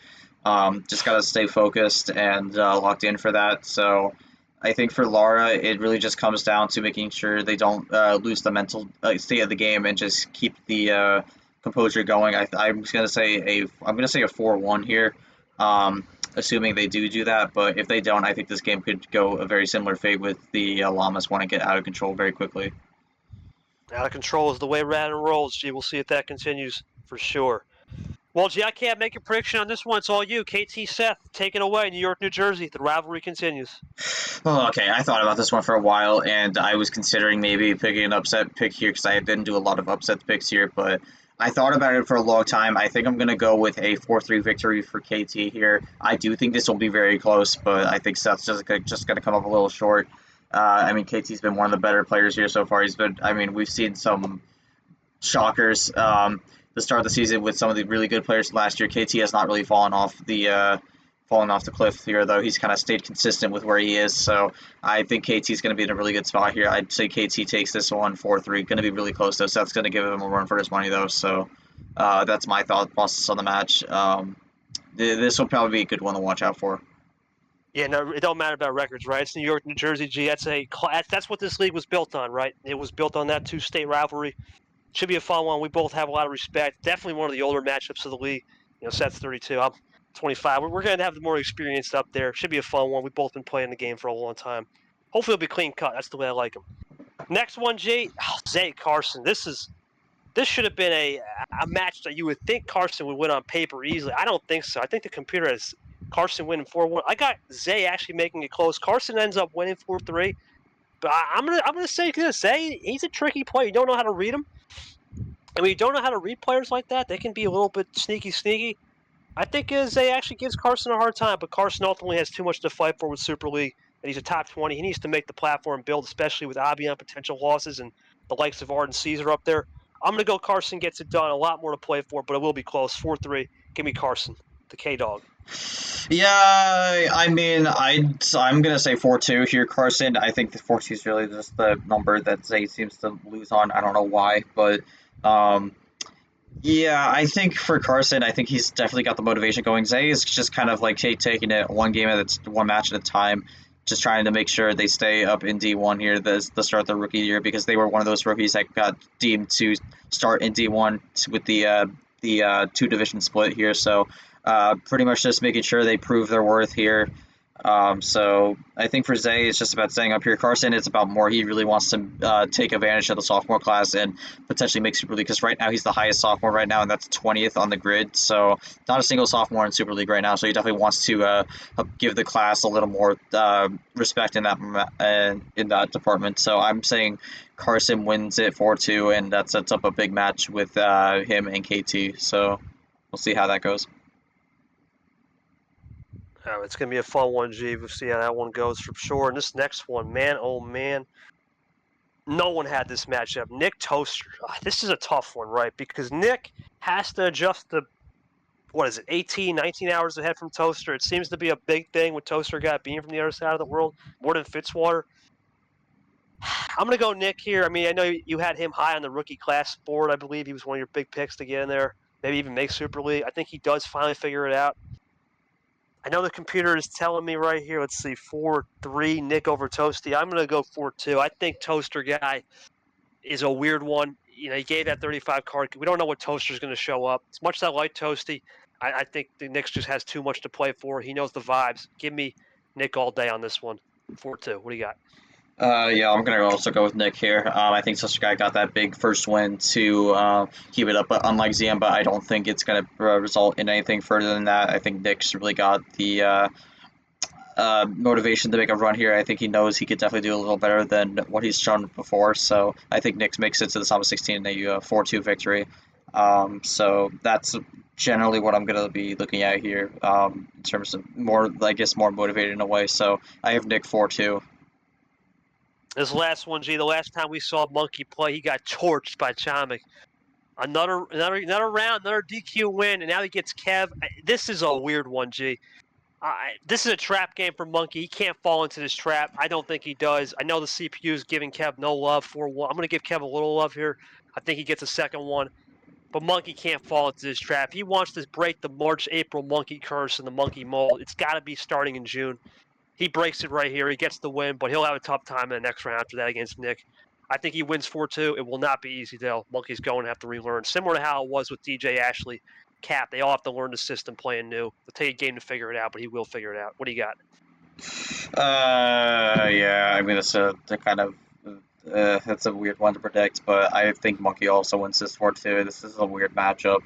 Just got to stay focused and locked in for that. So I think for Laura, it really just comes down to making sure they don't lose the mental state of the game and just keep the composure going. I'm gonna say a 4-1 here. Assuming they do that, but if they don't, I think this game could go a very similar fate with the Llamas want to get out of control very quickly. Out of control is the way Radden rolls. Gee, we'll see if that continues for sure. Well, gee, I can't make a prediction on this one. It's all you. KT Seth, take it away. New York, New Jersey. The rivalry continues. Oh, okay, I thought about this one for a while, and I was considering maybe picking an upset pick here because I didn't do a lot of upset picks here, but I thought about it for a long time. I think I'm going to go with a 4-3 victory for KT here. I do think this will be very close, but I think Seth's just going to come up a little short. I mean, KT's been one of the better players here so far. We've seen some shockers the start of the season with some of the really good players last year. KT has not really fallen off the cliff here, though. He's kind of stayed consistent with where he is, so I think KT's going to be in a really good spot here. I'd say KT takes this one 4-3. Going to be really close, though. Seth's going to give him a run for his money, though, so that's my thought process on the match. This will probably be a good one to watch out for. Yeah, no, it don't matter about records, right? It's New York, New Jersey. Gee, that's what this league was built on, right? It was built on that two-state rivalry. Should be a fun one. We both have a lot of respect. Definitely one of the older matchups of the league. Seth's 32. I'm 25. We're going to have the more experienced up there. Should be a fun one. We've both been playing the game for a long time. Hopefully it'll be clean cut. That's the way I like him. Next one, Jay. Zay Carson. This should have been a match that you would think Carson would win on paper easily. I don't think so. I think the computer has Carson winning 4-1. I got Zay actually making it close. Carson ends up winning 4-3. But I'm gonna say this. Zay, he's a tricky player. You don't know how to read him. And when you don't know how to read players like that, they can be a little bit sneaky. I think Zay actually gives Carson a hard time, but Carson ultimately has too much to fight for with Super League, and he's a top 20. He needs to make the platform build, especially with Abi on potential losses and the likes of Arden Caesar up there. I'm going to go Carson gets it done. A lot more to play for, but it will be close. 4-3. Give me Carson, the K-Dog. Yeah, I mean, I'm gonna say 4-2 here, Carson. I think the 4-2 is really just the number that Zay seems to lose on. I don't know why, but yeah, I think for Carson, I think he's definitely got the motivation going. Zay is just kind of like taking it one match at a time, just trying to make sure they stay up in D1 here the start of the rookie year, because they were one of those rookies that got deemed to start in D1 with the two division split here. So pretty much just making sure they prove their worth here. So I think for Zay, it's just about staying up here. Carson, it's about more. He really wants to take advantage of the sophomore class and potentially make Super League, because right now he's the highest sophomore right now, and that's 20th on the grid. So not a single sophomore in Super League right now. So he definitely wants to give the class a little more respect in that department. So I'm saying Carson wins it 4-2, and that sets up a big match with him and KT. So we'll see how that goes. It's going to be a fun one, G. We'll see how that one goes for sure. And this next one, man, oh man, no one had this matchup. Nick Toaster. This is a tough one, right? Because Nick has to adjust 18, 19 hours ahead from Toaster. It seems to be a big thing with Toaster being from the other side of the world, more than Fitzwater. I'm going to go Nick here. I mean, I know you had him high on the rookie class board. I believe he was one of your big picks to get in there, maybe even make Super League. I think he does finally figure it out. I know the computer is telling me right here. Let's see, 4-3 Nick over Toasty. I'm going to go 4-2. I think Toaster guy is a weird one. He gave that 35 card. We don't know what Toaster's going to show up. As much as I like Toasty, I think the Knicks just has too much to play for. He knows the vibes. Give me Nick all day on this one. 4-2. What do you got? Yeah, I'm gonna also go with Nick here. I think such a guy got that big first win to keep it up, but unlike Ziamba, I don't think it's gonna result in anything further than that. I think Nick's really got the motivation to make a run here. I think he knows he could definitely do a little better than what he's shown before. So I think Nick makes it to the Summer 16 in a 4-2 victory. So that's generally what I'm gonna be looking at here in terms of more, I guess, more motivated in a way. So I have Nick 4-2. This last one, G, the last time we saw Monkey play, he got torched by Chomik. Another round, another DQ win, and now he gets Kev. This is a weird one, G. This is a trap game for Monkey. He can't fall into this trap. I don't think he does. I know the CPU is giving Kev no love for one. I'm going to give Kev a little love here. I think he gets a second one. But Monkey can't fall into this trap. He wants to break the March-April Monkey curse and the Monkey mold. It's got to be starting in June. He breaks it right here. He gets the win, but he'll have a tough time in the next round after that against Nick. I think he wins 4-2. It will not be easy, though. Monkey's going to have to relearn. Similar to how it was with DJ Ashley, Cap. They all have to learn the system playing new. It'll take a game to figure it out, but he will figure it out. What do you got? Yeah, I mean, it's a kind of it's a weird one to predict, but I think Monkey also wins this 4-2. This is a weird matchup.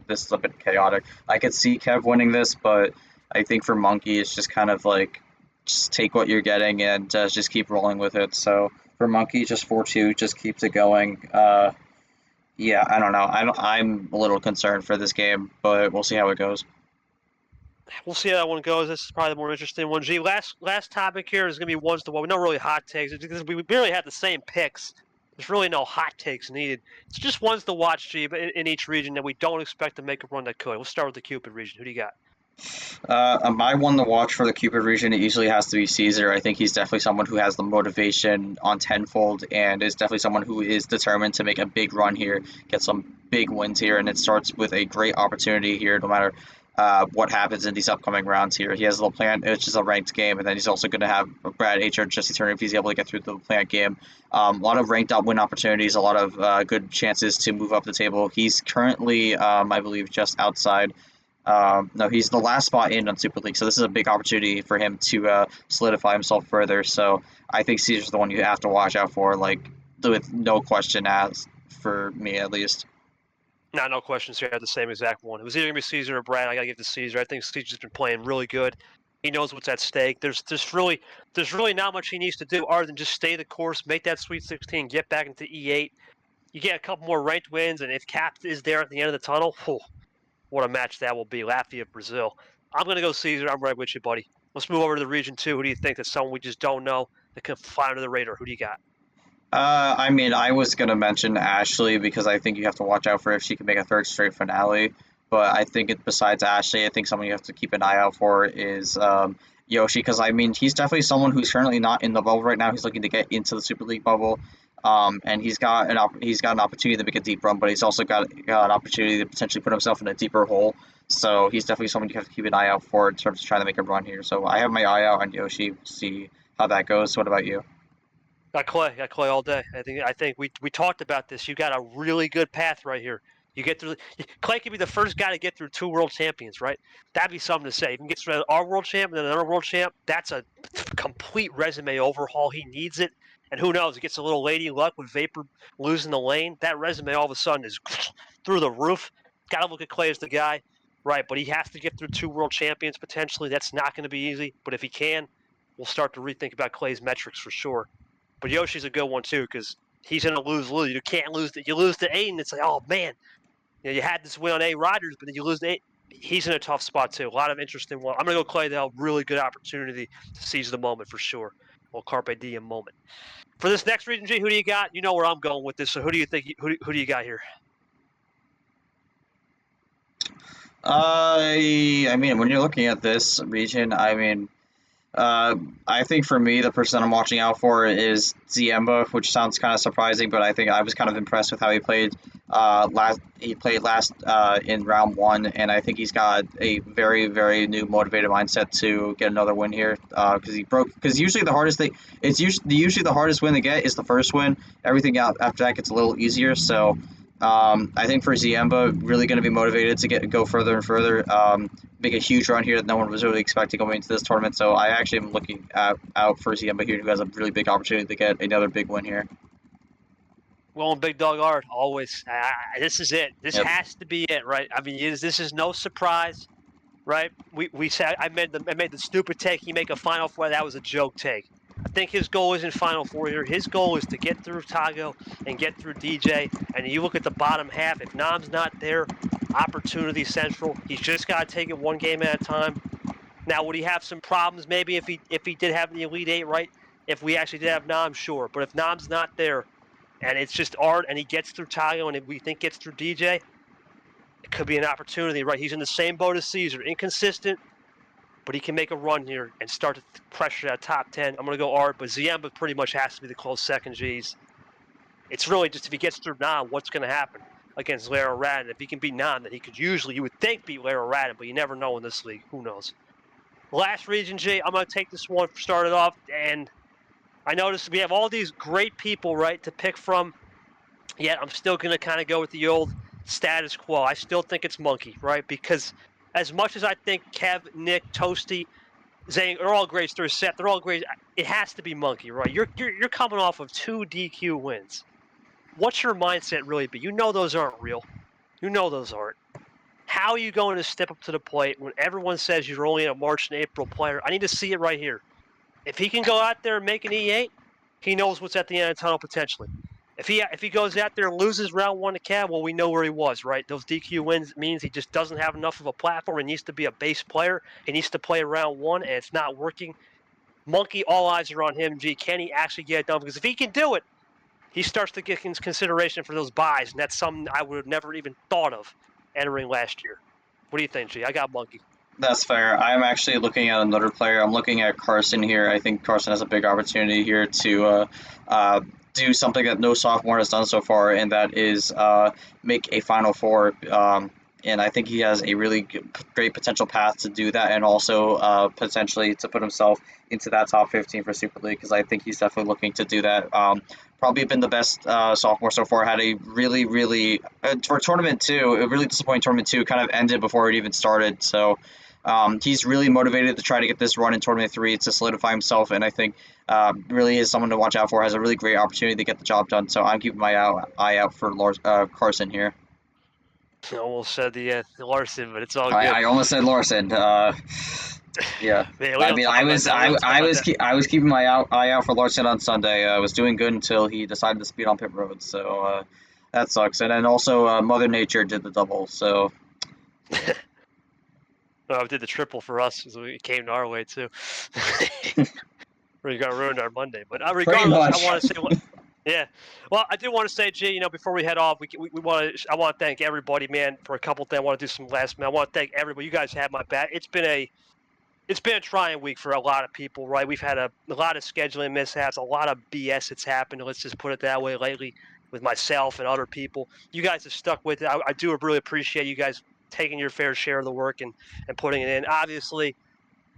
This is a bit chaotic. I could see Kev winning this, but I think for Monkey, it's just kind of like just take what you're getting and just keep rolling with it. So for Monkey, just 4-2, just keeps it going. Yeah, I don't know. I'm a little concerned for this game, but we'll see how it goes. We'll see how that one goes. This is probably the more interesting one. G, last topic here is going to be ones to one. We don't really hot takes because we barely have the same picks. There's really no hot takes needed. It's just ones to watch, G, in each region that we don't expect to make a run that could. We'll start with the Cupid region. Who do you got? My one to watch for the Cupid region, it usually has to be Caesar. I think he's definitely someone who has the motivation on tenfold and is definitely someone who is determined to make a big run here, get some big wins here, and it starts with a great opportunity here no matter what happens in these upcoming rounds here. He has a little plan, it's just a ranked game, and then he's also going to have Brad H. or Jesse Turner if he's able to get through the plant game. A lot of ranked up win opportunities, a lot of good chances to move up the table. He's currently, I believe, just outside. No, he's the last spot in on Super League, so this is a big opportunity for him to solidify himself further. So I think Caesar's the one you have to watch out for, like with no question, as for me at least. No questions here. I had the same exact one. It was either going to be Caesar or Brad. I got to give it to Caesar. I think Caesar's been playing really good. He knows what's at stake. There's really not much he needs to do other than just stay the course, make that Sweet 16, get back into E8. You get a couple more ranked wins, and if Cap is there at the end of the tunnel, what a match that will be. Latvia, Brazil. I'm going to go Caesar. I'm right with you, buddy. Let's move over to the region 2. Who do you think? That's someone we just don't know that can fly under the radar. Who do you got? I mean, I was gonna mention Ashley because I think you have to watch out for if she can make a third straight finale. But I think besides Ashley, I think someone you have to keep an eye out for is Yoshi, because I mean he's definitely someone who's currently not in the bubble right now. He's looking to get into the Super League bubble, and he's got an opportunity to make a deep run, but he's also got an opportunity to potentially put himself in a deeper hole. So he's definitely someone you have to keep an eye out for in terms of trying to make a run here. So I have my eye out on Yoshi. See how that goes. What about you? Got Clay all day. I think we talked about this. You got a really good path right here. You get through. Clay could be the first guy to get through 2 world champions, right? That'd be something to say. If he gets through our world champ and then another world champ, that's a complete resume overhaul. He needs it. And who knows? He gets a little lady luck with Vapor losing the lane. That resume all of a sudden is through the roof. Got to look at Clay as the guy, right? But he has to get through 2 world champions potentially. That's not going to be easy. But if he can, we'll start to rethink about Clay's metrics for sure. But Yoshi's a good one too because he's going to lose. You can't lose. You lose to Aiden. It's like, oh man, you had this win on A Riders, but then you lose to Aiden. He's in a tough spot too. A lot of interesting one. I'm going to go Clay though. Really good opportunity to seize the moment for sure. Well, carpe diem moment. For this next region, G, who do you got? You know where I'm going with this. So who do you think? Who do you got here? I mean, when you're looking at this region, I mean, I think for me, the person I'm watching out for is Ziemba, which sounds kind of surprising, but I think I was kind of impressed with how he played. Last in round one, and I think he's got a very, very new motivated mindset to get another win here. Because he broke. Because usually the hardest thing, it's usually the hardest win to get is the first win. Everything out after that gets a little easier. So. I think for Ziemba, really going to be motivated to go further and further. Make a huge run here that no one was really expecting going into this tournament. So I actually am looking out for Ziemba here, who has a really big opportunity to get another big win here. Well, Big Dog Art, always. This is it. This Yep. has to be it, right? I mean, this is no surprise, right? We said I made the stupid take. He make a Final Four. That was a joke take. I think his goal isn't Final Four here. His goal is to get through Tango and get through DJ. And you look at the bottom half. If Nam's not there, opportunity central. He's just got to take it one game at a time. Now, would he have some problems? Maybe if he did have the Elite Eight, right? If we actually did have Nam, sure. But if Nam's not there, and it's just Art, and he gets through Tayo, and we think gets through DJ, it could be an opportunity, right? He's in the same boat as Caesar, inconsistent, but he can make a run here and start to pressure that top 10. I'm going to go Art, but Ziemba pretty much has to be the close second, G's. It's really just if he gets through Nam, what's going to happen against Lara Radin? If he can beat Nam, then he could usually, you would think, beat Lara Radin, but you never know in this league. Who knows? Last region, G, I'm going to take this one started off, and I noticed we have all these great people, right, to pick from, yet I'm still going to kind of go with the old status quo. I still think it's Monkey, right? Because as much as I think Kev, Nick, Toasty, Zane, they're all great stories, Seth, they're all great, it has to be Monkey, right? You're coming off of 2 DQ wins. What's your mindset really be? You know those aren't real. You know those aren't. How are you going to step up to the plate when everyone says you're only a March and April player? I need to see it right here. If he can go out there and make an E8, he knows what's at the end of the tunnel potentially. If he goes out there and loses round one to Cav, well, we know where he was, right? Those DQ wins means he just doesn't have enough of a platform. He needs to be a base player. He needs to play round one, and it's not working. Monkey, all eyes are on him. G, can he actually get it done? Because if he can do it, he starts to get consideration for those buys, and that's something I would have never even thought of entering last year. What do you think, G? I got Monkey. That's fair. I'm actually looking at another player. I'm looking at Carson here. I think Carson has a big opportunity here to do something that no sophomore has done so far, and that is make a Final Four. And I think he has a really great potential path to do that, and also potentially to put himself into that top 15 for Super League, because I think he's definitely looking to do that. Probably been the best sophomore so far. Had a really, really for tournament two, a really disappointing tournament two. Kind of ended before it even started. So he's really motivated to try to get this run in tournament three to solidify himself, and I think really is someone to watch out for. Has a really great opportunity to get the job done. So I'm keeping my eye out for Carson here. I almost said the Larson, but it's all good. I almost said Larson. Yeah, Man, I mean, I was keeping my eye out for Larson on Sunday. I was doing good until he decided to speed on pit road, so that sucks. And then also Mother Nature did the double, so. Well, did the triple for us, so it came to our way too. We got ruined our Monday, but regardless, I want to say, yeah. Well, I do want to say, G, before we head off, I want to thank everybody, man, for a couple things. I want to do some last minute. I want to thank everybody. You guys have my back. It's been a trying week for a lot of people, right? We've had a lot of scheduling mishaps, a lot of BS that's happened. Let's just put it that way lately with myself and other people. You guys have stuck with it. I do really appreciate you guys taking your fair share of the work and putting it in. Obviously,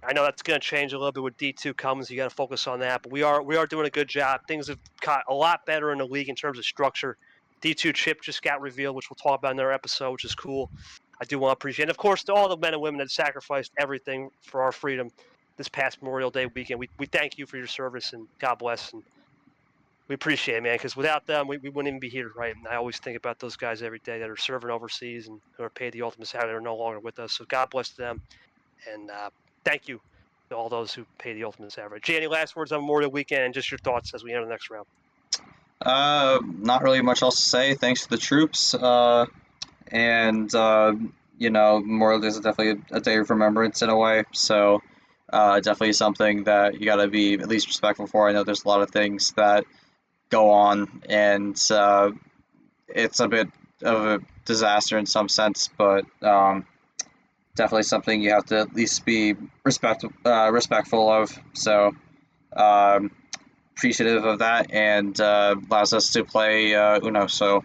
I know that's going to change a little bit with D2 comes. You got to focus on that. But we are doing a good job. Things have got a lot better in the league in terms of structure. D2 chip just got revealed, which we'll talk about in their episode, which is cool. I do want to appreciate. And of course, to all the men and women that sacrificed everything for our freedom this past Memorial Day weekend. We thank you for your service, and God bless. And we appreciate it, man, because without them, we wouldn't even be here, right? And I always think about those guys every day that are serving overseas and who are paid the ultimate salary that are no longer with us. So God bless them. And thank you to all those who pay the ultimate salary. Jay, any last words on Memorial Weekend and just your thoughts as we enter the next round? Not really much else to say. Thanks to the troops. And Memorial Day is definitely a day of remembrance in a way. So definitely something that you got to be at least respectful for. I know there's a lot of things that go on, and it's a bit of a disaster in some sense, but definitely something you have to at least be respectful of. So um, appreciative of that, and allows us to play Uno. So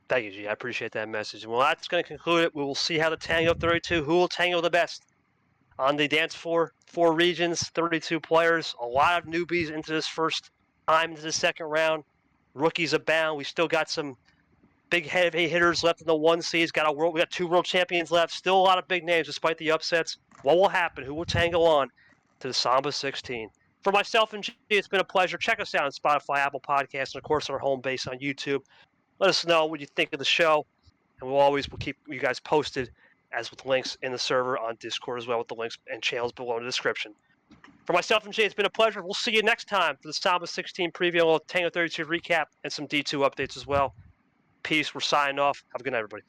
Thank you, G. I appreciate that message. Well, that's going to conclude it. We will see how the Tango 32, who will tango the best on the dance floor. 4 regions, 32 players, a lot of newbies into this first time into the second round. Rookies abound. We still got some big heavy hitters left in the 1 seeds. We got 2 world champions left. Still a lot of big names despite the upsets. What will happen? Who will tango on to the Samba 16? For myself and G, it's been a pleasure. Check us out on Spotify, Apple Podcasts, and of course our home base on YouTube. Let us know what you think of the show, and we'll keep you guys posted, as with links in the server on Discord as well, with the links and channels below in the description. For myself and Jay, it's been a pleasure. We'll see you next time for the Samba 16 preview, a Tango 32 recap, and some D2 updates as well. Peace. We're signing off. Have a good night, everybody.